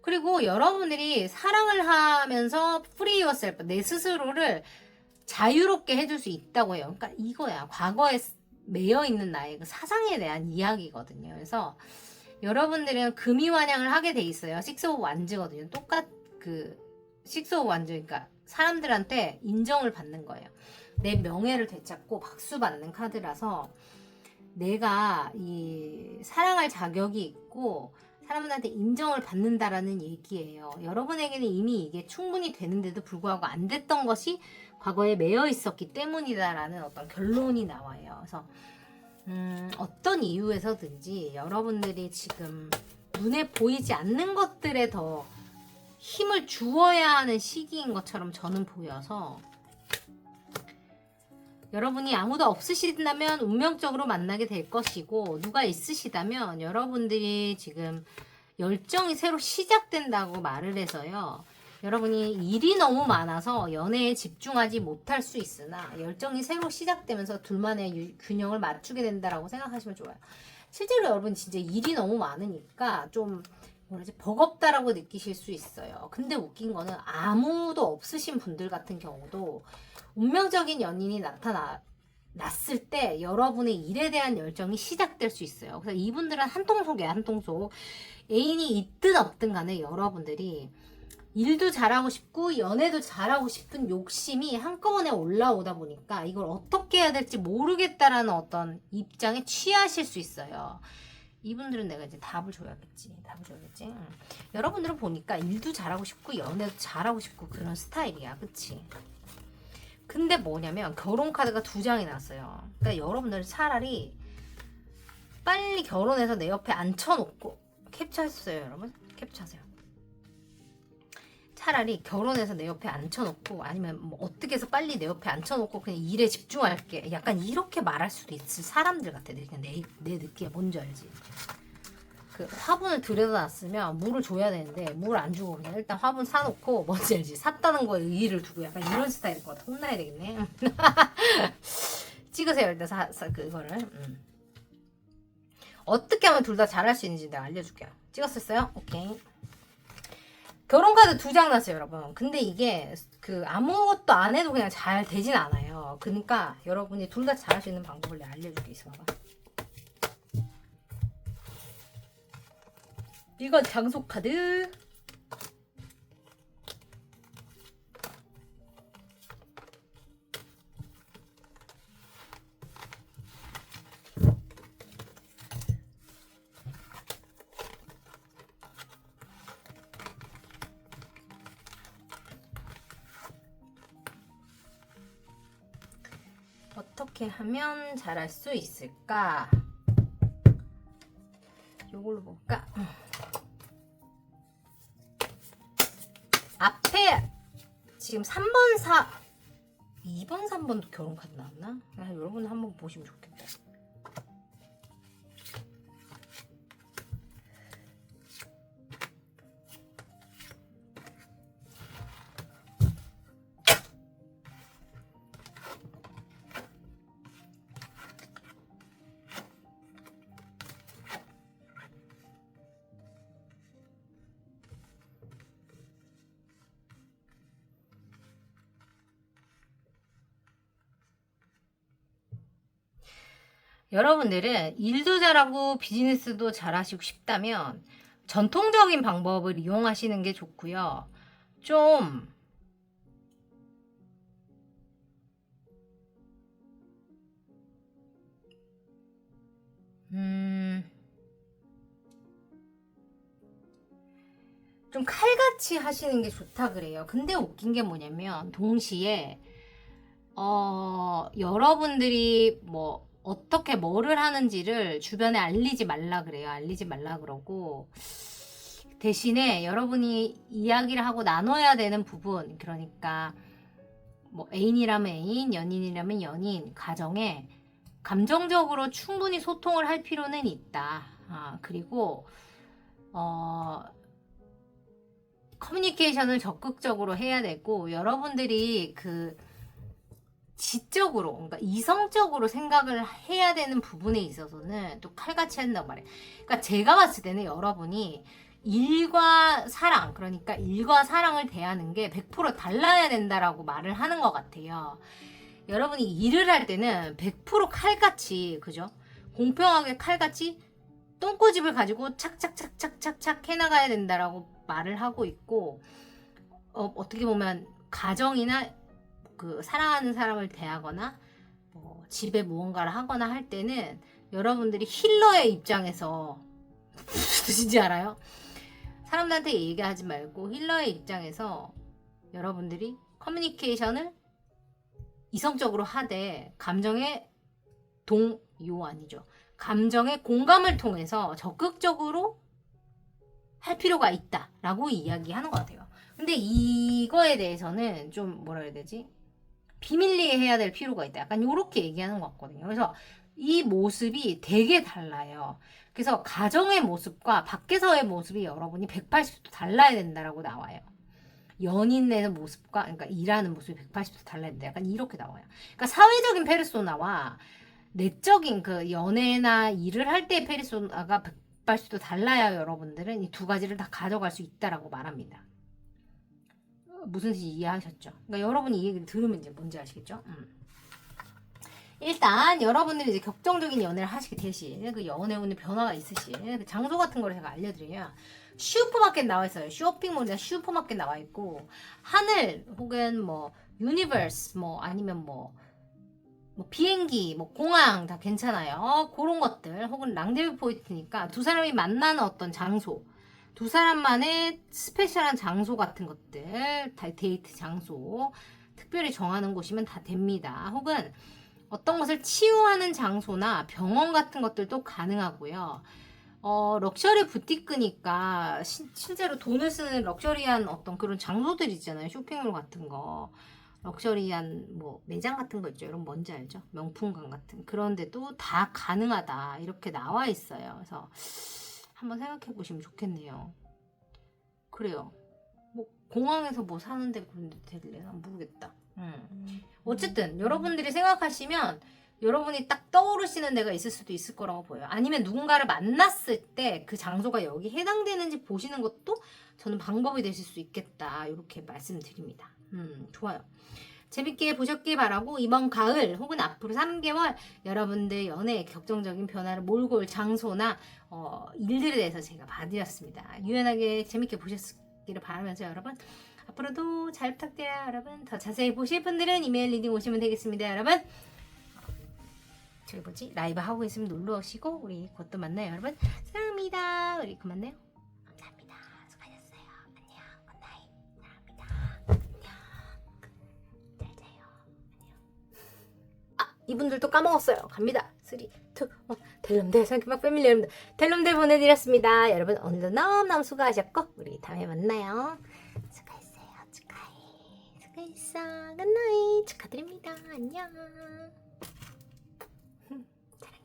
그리고 여러분들이 사랑을 하면서 free yourself, 내 스스로를 자유롭게 해줄 수 있다고 해요. 그러니까 이거야. 과거에 매여 있는 나의 그 사상에 대한 이야기거든요. 그래서 여러분들은 금이환영을 하게 돼 있어요. 식스 오브 완즈거든요. 식스 오브 완즈, 그러니까 사람들한테 인정을 받는 거예요. 내 명예를 되찾고 박수 받는 카드라서 내가 이 사랑할 자격이 있고 사람들한테 인정을 받는다라는 얘기예요. 여러분에게는 이미 이게 충분히 되는데도 불구하고 안 됐던 것이 과거에 매여 있었기 때문이다라는 어떤 결론이 나와요. 그래서 어떤 이유에서든지 여러분들이 지금 눈에 보이지 않는 것들에 더 힘을 주어야 하는 시기인 것처럼 저는 보여서, 여러분이 아무도 없으시다면 운명적으로 만나게 될 것이고, 누가 있으시다면 여러분들이 지금 열정이 새로 시작된다고 말을 해서요. 여러분이 일이 너무 많아서 연애에 집중하지 못할 수 있으나 열정이 새로 시작되면서 둘만의 균형을 맞추게 된다라고 생각하시면 좋아요. 실제로 여러분 진짜 일이 너무 많으니까 좀 버겁다라고 느끼실 수 있어요. 근데 웃긴 거는 아무도 없으신 분들 같은 경우도 운명적인 연인이 나타났을 때 여러분의 일에 대한 열정이 시작될 수 있어요. 그래서 이분들은 한통속이에요. 한통속. 애인이 있든 없든 간에 여러분들이 일도 잘하고 싶고 연애도 잘하고 싶은 욕심이 한꺼번에 올라오다 보니까 이걸 어떻게 해야 될지 모르겠다라는 어떤 입장에 취하실 수 있어요. 이분들은 내가 이제 답을 줘야겠지. 여러분들은 보니까 일도 잘하고 싶고 연애도 잘하고 싶고 그런 스타일이야. 그치? 근데 뭐냐면 결혼 카드가 2장이 났어요. 그러니까 여러분들은 차라리 빨리 결혼해서 내 옆에 앉혀놓고, 캡처했어요 여러분? 캡처하세요. 차라리 결혼해서 내 옆에 앉혀놓고, 아니면 뭐 어떻게 해서 빨리 내 옆에 앉혀놓고 그냥 일에 집중할게, 약간 이렇게 말할 수도 있을 사람들 같아. 내 느낌이 뭔지 알지? 그 화분을 들여다놨으면 물을 줘야 되는데 물을 안 주고 그냥 일단 화분 사놓고, 뭔지 알지? 샀다는 거에 의의를 두고 약간 이런 스타일일 것 같아. 혼나야 되겠네. 찍으세요 일단 그거를. 어떻게 하면 둘 다 잘할 수 있는지 내가 알려줄게요. 찍었었어요? 오케이. 결혼 카드 2장 났어요 여러분. 근데 이게 아무것도 안 해도 그냥 잘 되진 않아요. 그러니까 여러분이 둘 다 잘할 수 있는 방법을 내가 알려줄게. 있어 봐봐. 이건 장소 카드, 어떻게 하면 잘할 수 있을까? 요걸로 볼까? 앞에 지금 3번 2번 3번도 결혼 카드 나왔나? 여러분 한번 보시면 좋겠다. 여러분들은 일도 잘하고 비즈니스도 잘하시고 싶다면 전통적인 방법을 이용하시는 게 좋고요. 좀 좀 칼같이 하시는 게 좋다 그래요. 근데 웃긴 게 뭐냐면 동시에 여러분들이 뭐 어떻게 뭐를 하는지를 주변에 알리지 말라 그래요. 알리지 말라 그러고 대신에 여러분이 이야기를 하고 나눠야 되는 부분, 그러니까 뭐 애인이라면 애인, 연인이라면 연인, 가정에 감정적으로 충분히 소통을 할 필요는 있다. 그리고 커뮤니케이션을 적극적으로 해야 되고, 여러분들이 그 지적으로, 그러니까 이성적으로 생각을 해야 되는 부분에 있어서는 또 칼같이 한다고 말해요. 그러니까 제가 봤을 때는 여러분이 일과 사랑, 그러니까 일과 사랑을 대하는 게 100% 달라야 된다라고 말을 하는 것 같아요. 여러분이 일을 할 때는 100% 칼같이, 그죠? 공평하게 칼같이 똥꼬집을 가지고 착착착착착착 해나가야 된다라고 말을 하고 있고, 어떻게 보면 가정이나 그 사랑하는 사람을 대하거나 뭐 집에 무언가를 하거나 할 때는 여러분들이 힐러의 입장에서 무슨 뜻인지 알아요? 사람들한테 얘기하지 말고 힐러의 입장에서 여러분들이 커뮤니케이션을 이성적으로 하되 감정의 동요 아니죠. 감정의 공감을 통해서 적극적으로 할 필요가 있다라고 이야기하는 것 같아요. 근데 이거에 대해서는 좀 뭐라 해야 되지? 비밀리에 해야 될 필요가 있다. 약간 이렇게 얘기하는 것 같거든요. 그래서 이 모습이 되게 달라요. 그래서 가정의 모습과 밖에서의 모습이 여러분이 180도 달라야 된다라고 나와요. 연인의 모습과, 그러니까 일하는 모습이 180도 달라야 된다. 약간 이렇게 나와요. 그러니까 사회적인 페르소나와 내적인 그 연애나 일을 할 때의 페르소나가 180도 달라야 여러분들은 이 두 가지를 다 가져갈 수 있다라고 말합니다. 무슨 뜻인지 이해하셨죠? 그러니까 여러분이 이 얘기를 들으면 이제 뭔지 아시겠죠? 일단 여러분들이 이제 격정적인 연애를 하시게 되실 그 연애 운의 변화가 있으실 그 장소 같은 거를 제가 알려드리면 슈퍼마켓 나와 있어요. 쇼핑몰이나 슈퍼마켓 나와 있고 하늘 혹은 뭐 유니버스 뭐 아니면 뭐 비행기 뭐 공항 다 괜찮아요. 그런 것들 혹은 랑데뷰 포인트니까 두 사람이 만나는 어떤 장소, 두 사람만의 스페셜한 장소 같은 것들, 데이트 장소 특별히 정하는 곳이면 다 됩니다. 혹은 어떤 것을 치유하는 장소나 병원 같은 것들도 가능하고요. 럭셔리 부티크니까 실제로 돈을 쓰는 럭셔리한 어떤 그런 장소들 있잖아요. 쇼핑몰 같은 거. 럭셔리한 뭐 매장 같은 거 있죠. 여러분 뭔지 알죠? 명품관 같은 그런데도 다 가능하다 이렇게 나와 있어요. 그래서 한번 생각해 보시면 좋겠네요. 그래요. 뭐 공항에서 뭐 사는데 그런데 될래나 모르겠다. 어쨌든 여러분들이 생각하시면 여러분이 딱 떠오르시는 데가 있을 수도 있을 거라고 보여요. 아니면 누군가를 만났을 때 그 장소가 여기 해당되는지 보시는 것도 저는 방법이 되실 수 있겠다. 이렇게 말씀드립니다. 좋아요. 재밌게 보셨길 바라고 이번 가을 혹은 앞으로 3개월 여러분들 연애의 격정적인 변화를 몰고 올 장소나 일들에 대해서 제가 봐드렸습니다. 유연하게 재밌게 보셨기를 바라면서 여러분 앞으로도 잘 부탁드려요. 여러분 더 자세히 보실 분들은 이메일 리딩 오시면 되겠습니다. 여러분 저기 뭐지 라이브 하고 있으면 놀러 오시고 우리 곧 또 만나요. 여러분 사랑합니다. 우리 곧 만나요. 감사합니다. 수고하셨어요. 안녕. 굿나잇. 사랑합니다. 안녕. 잘 자요. 안녕. 이분들도 까먹었어요. 갑니다. 3, 2, 1. 델럼델 상큼막 패밀리 여러분들 델럼델 보내드렸습니다. 여러분 오늘도 너무너무 수고하셨고 우리 다음에 만나요. 수고했어요. 수고했어. 굿나잇. 축하드립니다. 안녕. 사랑해.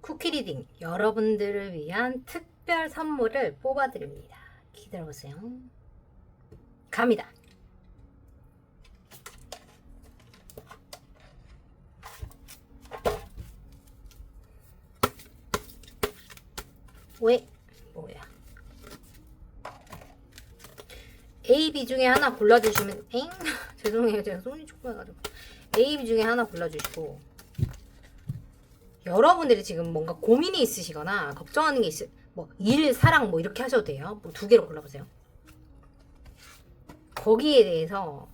쿠키 리딩 여러분들을 위한 특별 선물을 뽑아드립니다. 기다려보세요. 갑니다. 왜? 뭐야? A, B 중에 하나 골라주시면 엥? 죄송해요. 제가 손이 조그매가지고 A, B 중에 하나 골라주시고 여러분들이 지금 뭔가 고민이 있으시거나 걱정하는 게 뭐 일, 사랑 뭐 이렇게 하셔도 돼요. 뭐 2개로 골라보세요. 거기에 대해서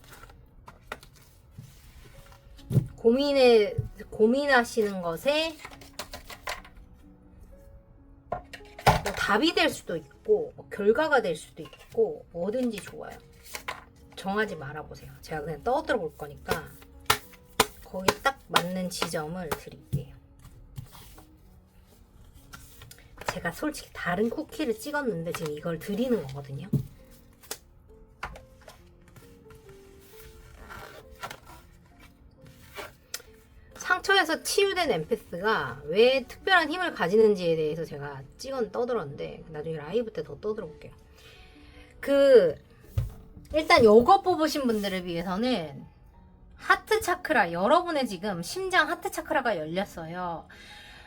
고민하시는 것에 뭐 답이 될 수도 있고 뭐 결과가 될 수도 있고 뭐든지 좋아요. 정하지 말아보세요. 제가 그냥 떠들어 볼 거니까 거기 딱 맞는 지점을 드릴게요. 제가 솔직히 다른 쿠키를 찍었는데 지금 이걸 드리는 거거든요. 상처에서 치유된 엠패스가 왜 특별한 힘을 가지는지에 대해서 제가 떠들었는데 나중에 라이브 때 더 떠들어 볼게요. 일단 요거 뽑으신 분들을 위해서는 하트 차크라, 여러분의 지금 심장 하트 차크라가 열렸어요.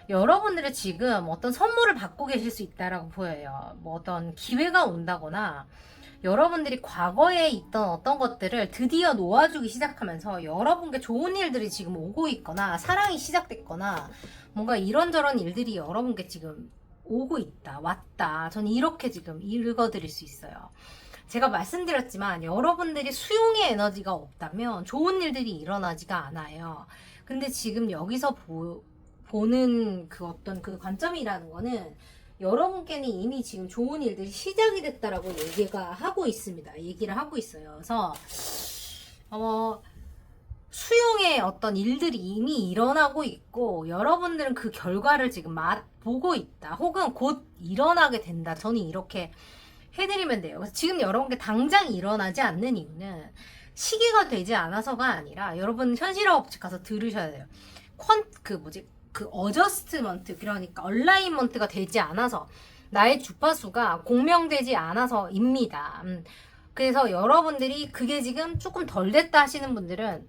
여러분들의 지금 어떤 선물을 받고 계실 수 있다라고 보여요. 뭐 어떤 기회가 온다거나 여러분들이 과거에 있던 어떤 것들을 드디어 놓아주기 시작하면서 여러분께 좋은 일들이 지금 오고 있거나 사랑이 시작됐거나 뭔가 이런저런 일들이 여러분께 지금 오고 있다, 왔다. 저는 이렇게 지금 읽어드릴 수 있어요. 제가 말씀드렸지만 여러분들이 수용의 에너지가 없다면 좋은 일들이 일어나지가 않아요. 근데 지금 여기서 보는 그 어떤 그 관점이라는 거는 여러분께는 이미 지금 좋은 일들이 시작이 됐다라고 얘기를 하고 있어요. 그래서 수용의 어떤 일들이 이미 일어나고 있고 여러분들은 그 결과를 지금 보고 있다. 혹은 곧 일어나게 된다. 저는 이렇게 해드리면 돼요. 그래서 지금 여러분께 당장 일어나지 않는 이유는 시기가 되지 않아서가 아니라 여러분 현실화 법칙 가서 들으셔야 돼요. 어저스트먼트, 그러니까 얼라인먼트가 되지 않아서 나의 주파수가 공명되지 않아서입니다. 그래서 여러분들이 그게 지금 조금 덜 됐다 하시는 분들은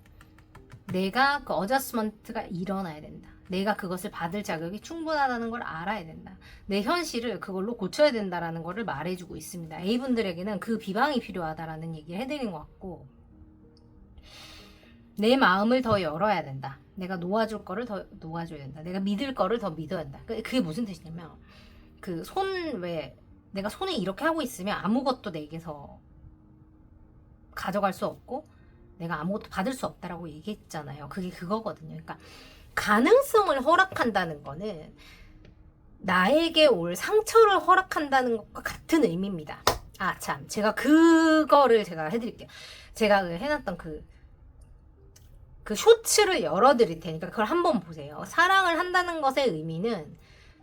내가 그 어저스트먼트가 일어나야 된다. 내가 그것을 받을 자격이 충분하다는 걸 알아야 된다. 내 현실을 그걸로 고쳐야 된다라는 거를 말해주고 있습니다. A분들에게는 그 비방이 필요하다라는 얘기를 해드린 것 같고 내 마음을 더 열어야 된다. 내가 놓아줄 거를 더 놓아줘야 된다. 내가 믿을 거를 더 믿어야 된다. 그게 무슨 뜻이냐면 내가 손에 이렇게 하고 있으면 아무것도 내게서 가져갈 수 없고 내가 아무것도 받을 수 없다라고 얘기했잖아요. 그게 그거거든요. 그러니까 가능성을 허락한다는 거는 나에게 올 상처를 허락한다는 것과 같은 의미입니다. 제가 그거를 해드릴게요. 제가 해놨던 그 쇼츠를 열어드릴 테니까 그걸 한번 보세요. 사랑을 한다는 것의 의미는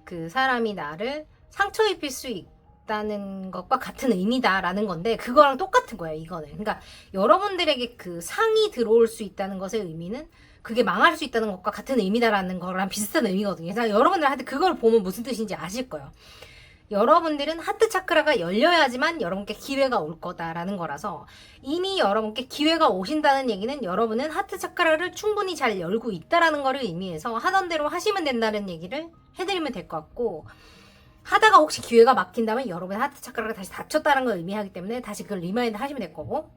그 사람이 나를 상처 입힐 수 있다는 것과 같은 의미다라는 건데 그거랑 똑같은 거예요. 이거는. 그러니까 여러분들에게 그 상이 들어올 수 있다는 것의 의미는 그게 망할 수 있다는 것과 같은 의미다라는 거랑 비슷한 의미거든요. 그래서 여러분들한테 그걸 보면 무슨 뜻인지 아실 거예요. 여러분들은 하트 차크라가 열려야지만 여러분께 기회가 올 거다라는 거라서 이미 여러분께 기회가 오신다는 얘기는 여러분은 하트 차크라를 충분히 잘 열고 있다라는 거를 의미해서 하던 대로 하시면 된다는 얘기를 해드리면 될 것 같고 하다가 혹시 기회가 막힌다면 여러분의 하트 차크라가 다시 닫혔다는 걸 의미하기 때문에 다시 그걸 리마인드 하시면 될 거고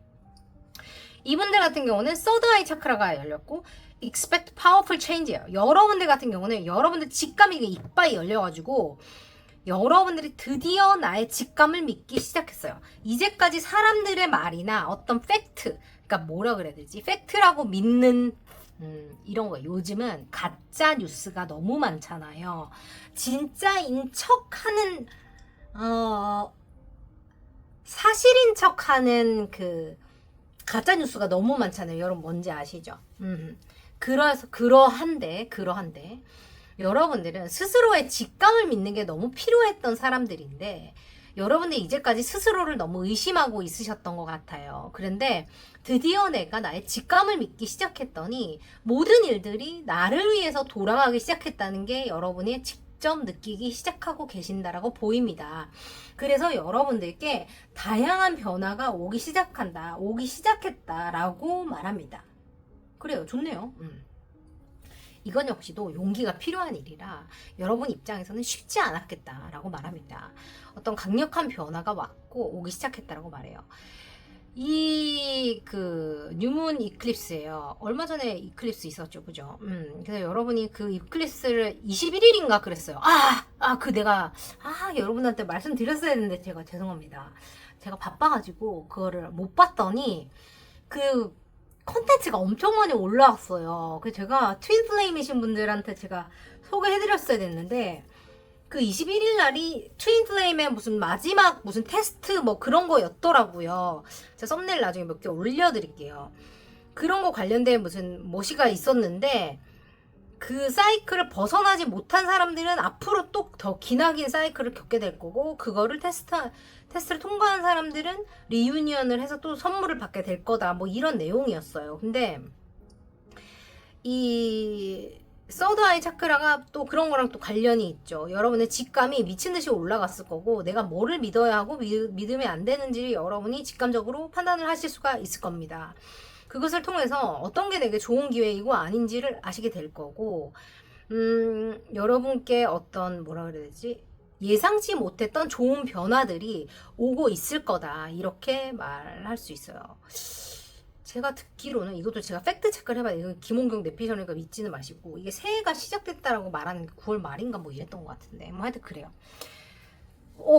이분들 같은 경우는 서드 아이 차크라가 열렸고 expect powerful change예요. 여러분들 같은 경우는 여러분들 직감이 이빨이 열려가지고 여러분들이 드디어 나의 직감을 믿기 시작했어요. 이제까지 사람들의 말이나 어떤 팩트, 그러니까 뭐라 그래야 되지? 팩트라고 믿는 이런 거. 요즘은 가짜 뉴스가 너무 많잖아요. 진짜인 척하는 사실인 척하는 그 가짜 뉴스가 너무 많잖아요. 여러분 뭔지 아시죠? 그러한데 여러분들은 스스로의 직감을 믿는 게 너무 필요했던 사람들인데 여러분들 이제까지 스스로를 너무 의심하고 있으셨던 것 같아요. 그런데 드디어 내가 나의 직감을 믿기 시작했더니 모든 일들이 나를 위해서 돌아가기 시작했다는 게 여러분이 직접 느끼기 시작하고 계신다라고 보입니다. 그래서 여러분들께 다양한 변화가 오기 시작했다라고 말합니다. 그래요. 좋네요. 이건 역시도 용기가 필요한 일이라 여러분 입장에서는 쉽지 않았겠다라고 말합니다. 어떤 강력한 변화가 오기 시작했다라고 말해요. 뉴문 이클립스예요. 얼마 전에 이클립스 있었죠, 그죠? 그래서 여러분이 그 이클립스를 21일인가 그랬어요. 여러분한테 말씀드렸어야 했는데 제가 죄송합니다. 제가 바빠가지고 그거를 못 봤더니 컨텐츠가 엄청 많이 올라왔어요. 그래서 제가 트윈플레임이신 분들한테 제가 소개해드렸어야 됐는데 그 21일 날이 트윈플레임의 마지막 테스트 그런 거였더라고요. 제가 썸네일 나중에 몇 개 올려드릴게요. 그런 거 관련된 뭐시가 있었는데 그 사이클을 벗어나지 못한 사람들은 앞으로 또 더 기나긴 사이클을 겪게 될 거고 그거를 테스트를 통과한 사람들은 리유니언을 해서 또 선물을 받게 될 거다. 이런 내용이었어요. 근데 이 서드 아이 차크라가 또 그런 거랑 또 관련이 있죠. 여러분의 직감이 미친 듯이 올라갔을 거고 내가 뭐를 믿어야 하고 믿으면 안 되는지 여러분이 직감적으로 판단을 하실 수가 있을 겁니다. 그것을 통해서 어떤 게 내게 좋은 기회이고 아닌지를 아시게 될 거고 여러분께 어떤 예상치 못했던 좋은 변화들이 오고 있을 거다 이렇게 말할 수 있어요. 제가 듣기로는 이것도 제가 팩트 체크를 해봐요. 이건 김홍경 내피셜이니까 믿지는 마시고 이게 새해가 시작됐다라고 말하는 게 9월 말인가 이랬던 것 같은데 하여튼 그래요.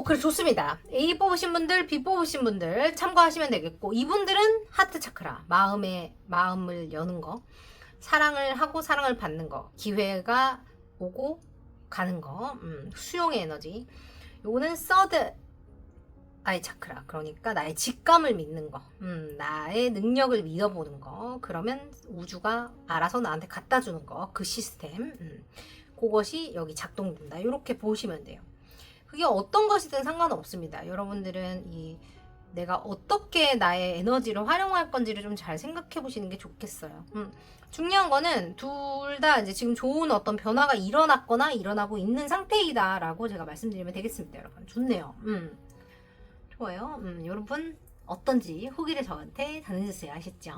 그래 좋습니다. A 뽑으신 분들, B 뽑으신 분들 참고하시면 되겠고 이분들은 하트 차크라, 마음을 여는 거, 사랑을 하고 사랑을 받는 거, 기회가 오고 가는 거, 수용의 에너지. 요거는 서드 아이 차크라, 그러니까 나의 직감을 믿는 거, 나의 능력을 믿어보는 거, 그러면 우주가 알아서 나한테 갖다 주는 거, 그 시스템, 그것이 여기 작동된다. 이렇게 보시면 돼요. 그게 어떤 것이든 상관없습니다. 여러분들은 내가 어떻게 나의 에너지를 활용할 건지를 좀 잘 생각해 보시는 게 좋겠어요. 중요한 거는 둘 다 이제 지금 좋은 어떤 변화가 일어났거나 일어나고 있는 상태이다라고 제가 말씀드리면 되겠습니다, 여러분. 좋네요. 좋아요. 여러분 어떤지 후기를 저한테 전해주세요. 아셨죠?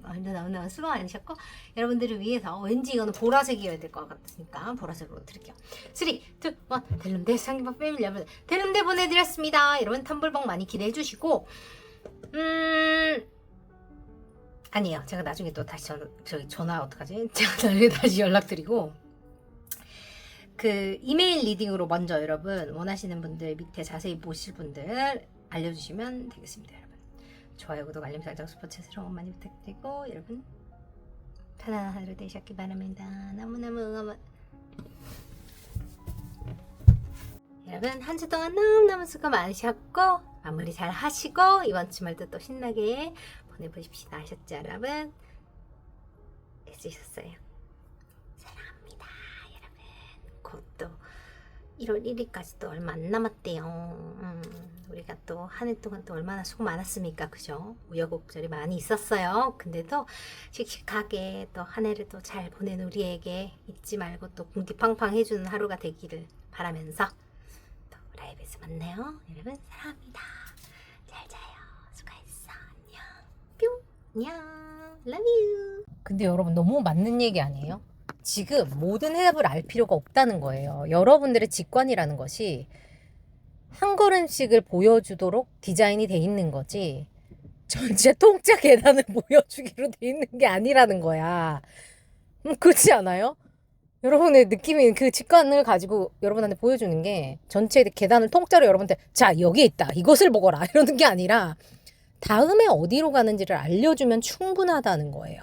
너무 수고 많으셨고 여러분들을 위해서 왠지 이거는 보라색이어야 될 것 같으니까 보라색으로 드릴게요. 3, 2, 1 델름대 상기밥 빼밀 여러분 델름대 보내드렸습니다. 여러분 텀블벅 많이 기대해 주시고 아니에요. 제가 나중에 또 다시 전화 어떡하지? 제가 나중에 다시 연락드리고 그 이메일 리딩으로 먼저 여러분 원하시는 분들 밑에 자세히 보실 분들 알려주시면 되겠습니다. 여러분 좋아요, 구독, 알림 설정, 슈퍼챗으로 많이 부탁드리고 여러분 편안한 하루 되셨기 바랍니다. 너무너무 여러분 한 주 동안 너무너무 수고 많으셨고 마무리 잘 하시고 이번 주말도 또 신나게 보내보십시다. 아셨죠 여러분? 애쓰셨어요. 사랑합니다 여러분. 곧 또 1월 1일까지 또 얼마 안 남았대요. 우리가 또 한 해 동안 또 얼마나 수고 많았습니까, 그죠? 우여곡절이 많이 있었어요. 근데도 씩씩하게 또 한 해를 또 잘 보낸 우리에게 잊지 말고 또 궁디팡팡 해주는 하루가 되기를 바라면서 또 라이브에서 만나요. 여러분 사랑합니다. 잘 자요. 수고했어. 안녕. 뿅. 안녕. Love you. 근데 여러분 너무 맞는 얘기 아니에요? 지금 모든 해답을 알 필요가 없다는 거예요. 여러분들의 직관이라는 것이 한 걸음씩을 보여주도록 디자인이 돼 있는 거지 전체 통짜 계단을 보여주기로 돼 있는 게 아니라는 거야. 그렇지 않아요? 여러분의 느낌이 그 직관을 가지고 여러분한테 보여주는 게 전체 계단을 통짜로 여러분한테 자 여기에 있다 이것을 보거라 이러는 게 아니라 다음에 어디로 가는지를 알려주면 충분하다는 거예요.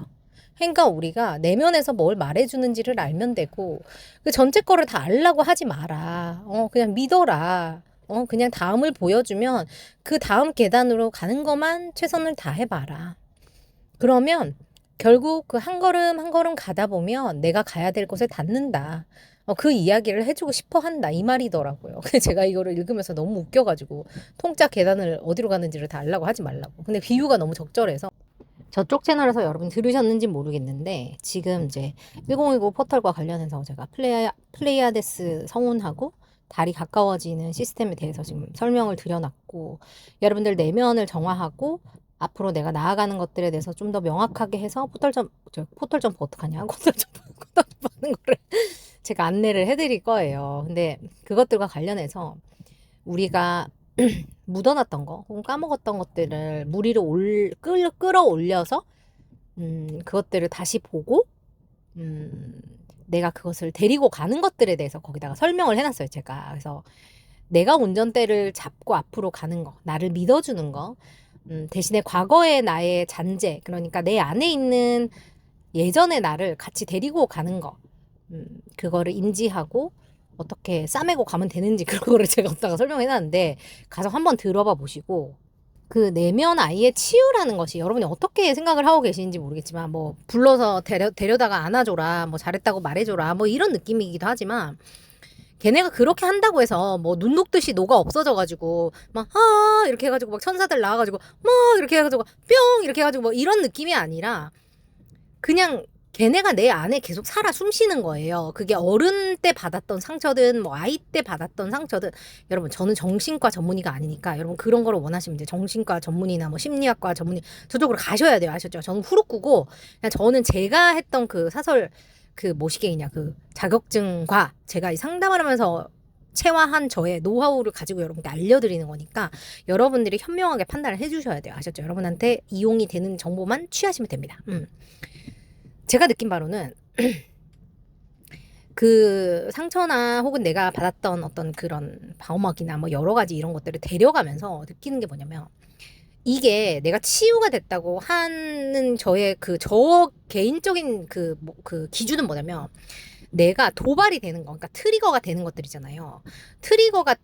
그러니까 우리가 내면에서 뭘 말해주는지를 알면 되고 그 전체 거를 다 알라고 하지 마라. 그냥 믿어라. 그냥 다음을 보여주면 그 다음 계단으로 가는 것만 최선을 다해봐라. 그러면 결국 그 한 걸음 한 걸음 가다 보면 내가 가야 될 곳에 닿는다. 그 이야기를 해주고 싶어 한다. 이 말이더라고요. 근데 제가 이거를 읽으면서 너무 웃겨가지고 통짜 계단을 어디로 가는지를 다 알라고 하지 말라고. 근데 비유가 너무 적절해서 저쪽 채널에서 여러분 들으셨는지 모르겠는데 지금 이제 1019 포털과 관련해서 제가 플레이아데스 성운하고 달이 가까워지는 시스템에 대해서 지금 설명을 드려놨고 여러분들 내면을 정화하고 앞으로 내가 나아가는 것들에 대해서 좀 더 명확하게 해서 포털점프 어떡하냐? 포털점프 하는 거를 제가 안내를 해드릴 거예요. 근데 그것들과 관련해서 우리가 묻어놨던 거 혹은 까먹었던 것들을 물 위로 끌어올려서 그것들을 다시 보고 내가 그것을 데리고 가는 것들에 대해서 거기다가 설명을 해놨어요. 제가. 그래서 내가 운전대를 잡고 앞으로 가는 거, 나를 믿어주는 거, 대신에 과거의 나의 잔재, 그러니까 내 안에 있는 예전의 나를 같이 데리고 가는 거, 그거를 인지하고 어떻게 싸매고 가면 되는지 그거를 제가 갖다가 설명해놨는데 가서 한번 들어봐 보시고 그 내면 아이의 치유라는 것이 여러분이 어떻게 생각을 하고 계시는지 모르겠지만 뭐 불러서 데려다가 안아줘라 뭐 잘했다고 말해줘라 뭐 이런 느낌이기도 하지만 걔네가 그렇게 한다고 해서 뭐 눈 녹듯이 녹아 없어져가지고 막 이렇게 해가지고 막 천사들 나와가지고 막 이렇게 해가지고 뿅 이렇게 해가지고 뭐 이런 느낌이 아니라 그냥 걔네가 내 안에 계속 살아 숨쉬는 거예요. 그게 어른 때 받았던 상처든 뭐 아이 때 받았던 상처든 여러분 저는 정신과 전문의가 아니니까 여러분 그런 거를 원하시면 이제 정신과 전문의나 뭐 심리학과 전문의 저쪽으로 가셔야 돼요. 아셨죠? 저는 후루꾸고 그냥 저는 제가 했던 그 사설 그 뭐시게이냐 그 자격증과 제가 이 상담을 하면서 체화한 저의 노하우를 가지고 여러분께 알려드리는 거니까 여러분들이 현명하게 판단을 해주셔야 돼요. 아셨죠? 여러분한테 이용이 되는 정보만 취하시면 됩니다. 제가 느낀 바로는 그 상처나 혹은 내가 받았던 어떤 그런 방어막이나 뭐 여러 가지 이런 것들을 데려가면서 느끼는 게 뭐냐면 이게 내가 치유가 됐다고 하는 저의 저 개인적인 그 기준은 뭐냐면 내가 도발이 되는 거, 그러니까 트리거가 되는 것들이잖아요. 트리거가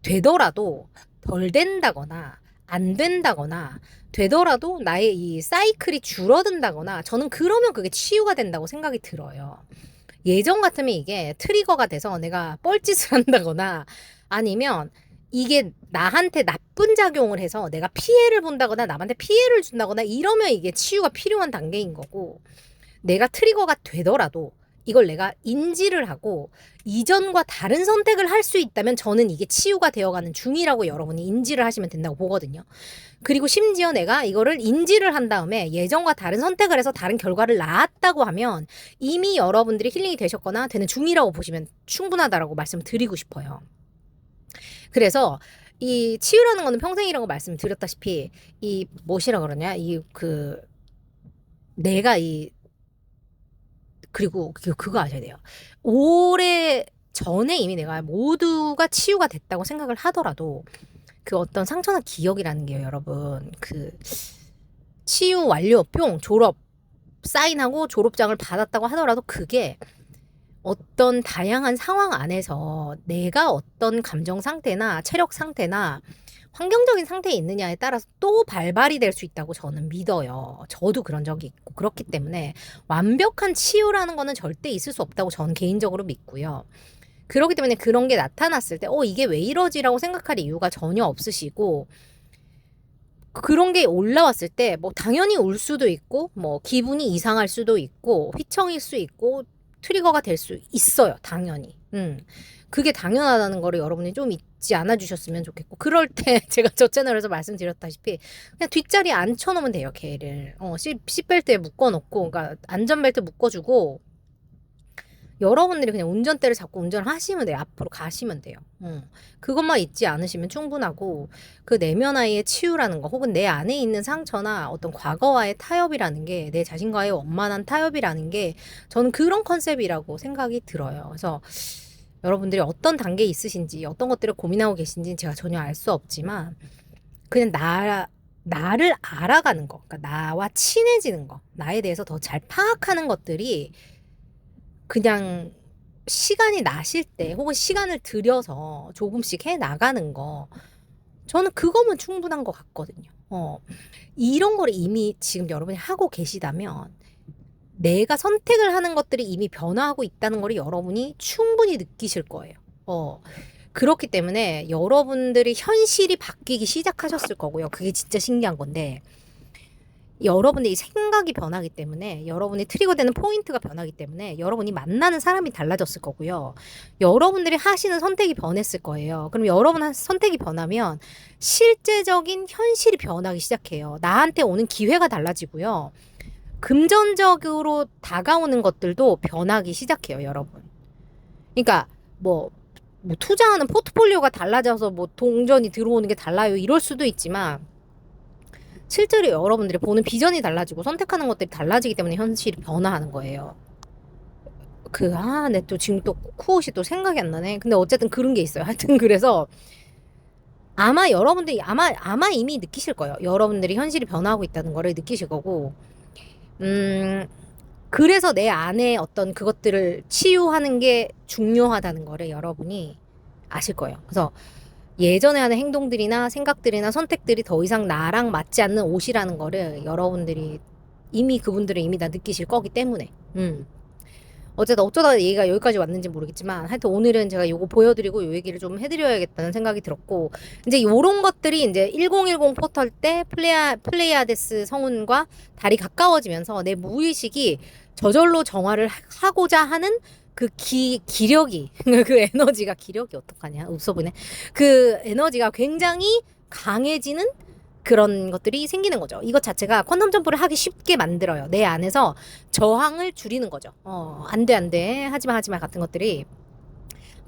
되더라도 덜 된다거나 안 된다거나 되더라도 나의 이 사이클이 줄어든다거나 저는 그러면 그게 치유가 된다고 생각이 들어요. 예전 같으면 이게 트리거가 돼서 내가 뻘짓을 한다거나 아니면 이게 나한테 나쁜 작용을 해서 내가 피해를 본다거나 남한테 피해를 준다거나 이러면 이게 치유가 필요한 단계인 거고 내가 트리거가 되더라도 이걸 내가 인지를 하고 이전과 다른 선택을 할 수 있다면 저는 이게 치유가 되어가는 중이라고 여러분이 인지를 하시면 된다고 보거든요. 그리고 심지어 내가 이거를 인지를 한 다음에 예전과 다른 선택을 해서 다른 결과를 낳았다고 하면 이미 여러분들이 힐링이 되셨거나 되는 중이라고 보시면 충분하다라고 말씀드리고 싶어요. 그래서 이 치유라는 거는 평생이라고 말씀드렸다시피 이 무엇이라 그러냐 내가 그리고 그거 아셔야 돼요. 오래 전에 이미 내가 모두가 치유가 됐다고 생각을 하더라도 그 어떤 상처나 기억이라는 게요, 여러분. 그 치유 완료, 뿅, 졸업, 사인하고 졸업장을 받았다고 하더라도 그게 어떤 다양한 상황 안에서 내가 어떤 감정 상태나 체력 상태나 환경적인 상태에 있느냐에 따라서 또 발발이 될 수 있다고 저는 믿어요. 저도 그런 적이 있고 그렇기 때문에 완벽한 치유라는 거는 절대 있을 수 없다고 저는 개인적으로 믿고요. 그렇기 때문에 그런 게 나타났을 때 이게 왜 이러지라고 생각할 이유가 전혀 없으시고 그런 게 올라왔을 때 뭐 당연히 울 수도 있고 뭐 기분이 이상할 수도 있고 휘청일 수 있고 트리거가 될 수 있어요. 당연히. 그게 당연하다는 거를 여러분이 좀 잊지 않아 주셨으면 좋겠고 그럴 때 제가 저 채널에서 말씀드렸다시피 그냥 뒷자리에 앉혀놓으면 돼요. 걔를 시트벨트에 묶어놓고 그러니까 안전벨트 묶어주고 여러분들이 그냥 운전대를 잡고 운전을 하시면 돼요. 앞으로 가시면 돼요. 그것만 잊지 않으시면 충분하고 그 내면 아이의 치유라는 거 혹은 내 안에 있는 상처나 어떤 과거와의 타협이라는 게 내 자신과의 원만한 타협이라는 게 저는 그런 컨셉이라고 생각이 들어요. 그래서 여러분들이 어떤 단계에 있으신지 어떤 것들을 고민하고 계신지는 제가 전혀 알 수 없지만 그냥 나를 알아가는 거 그러니까 나와 친해지는 거 나에 대해서 더 잘 파악하는 것들이 그냥 시간이 나실 때 혹은 시간을 들여서 조금씩 해 나가는 거 저는 그거면 충분한 것 같거든요. 이런 거를 이미 지금 여러분이 하고 계시다면 내가 선택을 하는 것들이 이미 변화하고 있다는 걸 여러분이 충분히 느끼실 거예요. 그렇기 때문에 여러분들이 현실이 바뀌기 시작하셨을 거고요. 그게 진짜 신기한 건데 여러분의 생각이 변하기 때문에 여러분이 트리거되는 포인트가 변하기 때문에 여러분이 만나는 사람이 달라졌을 거고요. 여러분들이 하시는 선택이 변했을 거예요. 그럼 여러분 선택이 변하면 실제적인 현실이 변하기 시작해요. 나한테 오는 기회가 달라지고요. 금전적으로 다가오는 것들도 변하기 시작해요, 여러분. 그러니까 뭐 투자하는 포트폴리오가 달라져서 뭐 동전이 들어오는 게 달라요. 이럴 수도 있지만 실제로 여러분들이 보는 비전이 달라지고 선택하는 것들이 달라지기 때문에 현실이 변화하는 거예요. 내 또 지금 또 쿠옷이 또 생각이 안 나네. 근데 어쨌든 그런 게 있어요. 하여튼 그래서 아마 여러분들이 아마 이미 느끼실 거예요. 여러분들이 현실이 변화하고 있다는 거를 느끼실 거고, 그래서 내 안에 어떤 그것들을 치유하는 게 중요하다는 거를 여러분이 아실 거예요. 그래서 예전에 하는 행동들이나 생각들이나 선택들이 더 이상 나랑 맞지 않는 옷이라는 거를 여러분들이 그분들은 이미 다 느끼실 거기 때문에. 어쨌든 어쩌다 얘기가 여기까지 왔는지 모르겠지만 하여튼 오늘은 제가 요거 보여드리고 요 얘기를 좀 해드려야겠다는 생각이 들었고, 이제 요런 것들이 이제 1010 포털 때 플레이아데스 성운과 달이 가까워지면서 내 무의식이 저절로 정화를 하고자 하는 그 기력이 그 에너지가 기력이 어떡하냐 없어 보네. 그 에너지가 굉장히 강해지는 그런 것들이 생기는 거죠. 이것 자체가 퀀텀 점프를 하기 쉽게 만들어요. 내 안에서 저항을 줄이는 거죠. 안 돼. 하지마 같은 것들이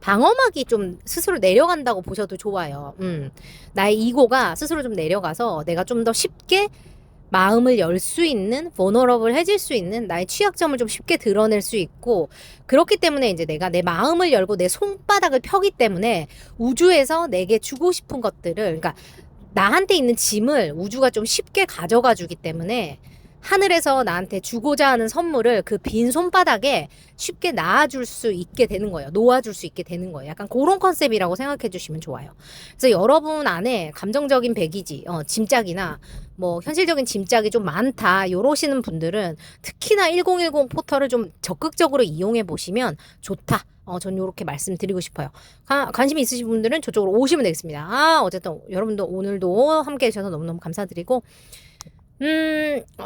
방어막이 좀 스스로 내려간다고 보셔도 좋아요. 나의 이고가 스스로 좀 내려가서 내가 좀 더 쉽게 마음을 열 수 있는, vulnerable해질 수 있는 나의 취약점을 좀 쉽게 드러낼 수 있고, 그렇기 때문에 이제 내가 내 마음을 열고 내 손바닥을 펴기 때문에 우주에서 내게 주고 싶은 것들을, 그러니까 나한테 있는 짐을 우주가 좀 쉽게 가져가 주기 때문에 하늘에서 나한테 주고자 하는 선물을 그 빈 손바닥에 쉽게 놔줄 수 있게 되는 거예요. 놓아줄 수 있게 되는 거예요. 약간 그런 컨셉이라고 생각해 주시면 좋아요. 그래서 여러분 안에 감정적인 배기지, 짐짝이나 뭐 현실적인 짐짝이 좀 많다 요러시는 분들은 특히나 1010 포털을 좀 적극적으로 이용해 보시면 좋다. 전 요렇게 말씀드리고 싶어요. 관심 있으신 분들은 저쪽으로 오시면 되겠습니다. 어쨌든 여러분도 오늘도 함께 해주셔서 너무너무 감사드리고,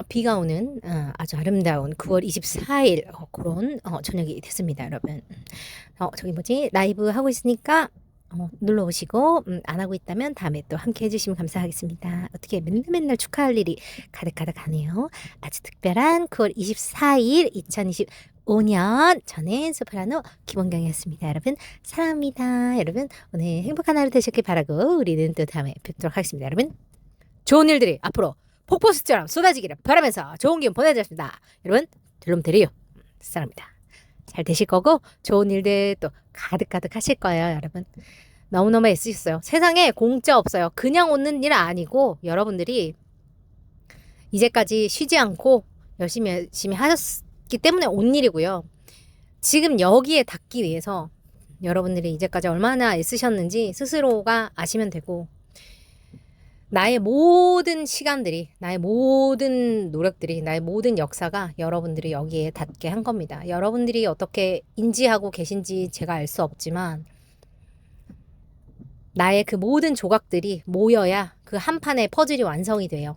비가 오는 아주 아름다운 9월 24일 그런 저녁이 됐습니다, 여러분. 저기 라이브 하고 있으니까 놀러 오시고, 안 하고 있다면 다음에 또 함께 해주시면 감사하겠습니다. 어떻게 맨날 축하할 일이 가득가득하네요. 아주 특별한 9월 24일 2025년 저는 소프라노 김원경이었습니다. 여러분 사랑합니다. 여러분 오늘 행복한 하루 되셨길 바라고 우리는 또 다음에 뵙도록 하겠습니다. 여러분 좋은 일들이 앞으로 폭포수처럼 쏟아지기를 바라면서 좋은 기운 보내드렸습니다. 여러분 들럼드려요. 사랑합니다. 잘 되실 거고 좋은 일들 또 가득가득 하실 거예요. 여러분 너무너무 애쓰셨어요. 세상에 공짜 없어요. 그냥 오는 일 아니고 여러분들이 이제까지 쉬지 않고 열심히 하셨기 때문에 온 일이고요. 지금 여기에 닿기 위해서 여러분들이 이제까지 얼마나 애쓰셨는지 스스로가 아시면 되고, 나의 모든 시간들이, 나의 모든 노력들이, 나의 모든 역사가 여러분들이 여기에 닿게 한 겁니다. 여러분들이 어떻게 인지하고 계신지 제가 알 수 없지만 나의 그 모든 조각들이 모여야 그 한 판의 퍼즐이 완성이 돼요.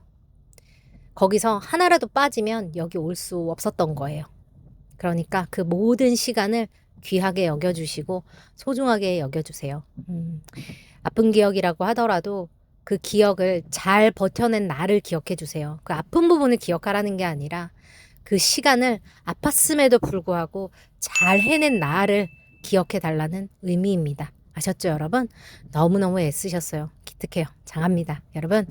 거기서 하나라도 빠지면 여기 올 수 없었던 거예요. 그러니까 그 모든 시간을 귀하게 여겨주시고 소중하게 여겨주세요. 아픈 기억이라고 하더라도 그 기억을 잘 버텨낸 나를 기억해 주세요. 그 아픈 부분을 기억하라는 게 아니라 그 시간을 아팠음에도 불구하고 잘 해낸 나를 기억해 달라는 의미입니다. 아셨죠, 여러분? 너무너무 애쓰셨어요. 기특해요. 장합니다. 여러분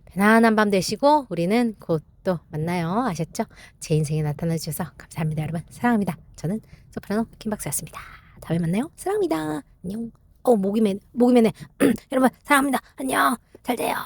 편안한 밤 되시고 우리는 곧 또 만나요. 아셨죠? 제 인생에 나타나 주셔서 감사합니다. 여러분 사랑합니다. 저는 소프라노 김박사였습니다. 다음에 만나요. 사랑합니다. 안녕. 목이 매네. 여러분 사랑합니다. 안녕. 잘 돼요.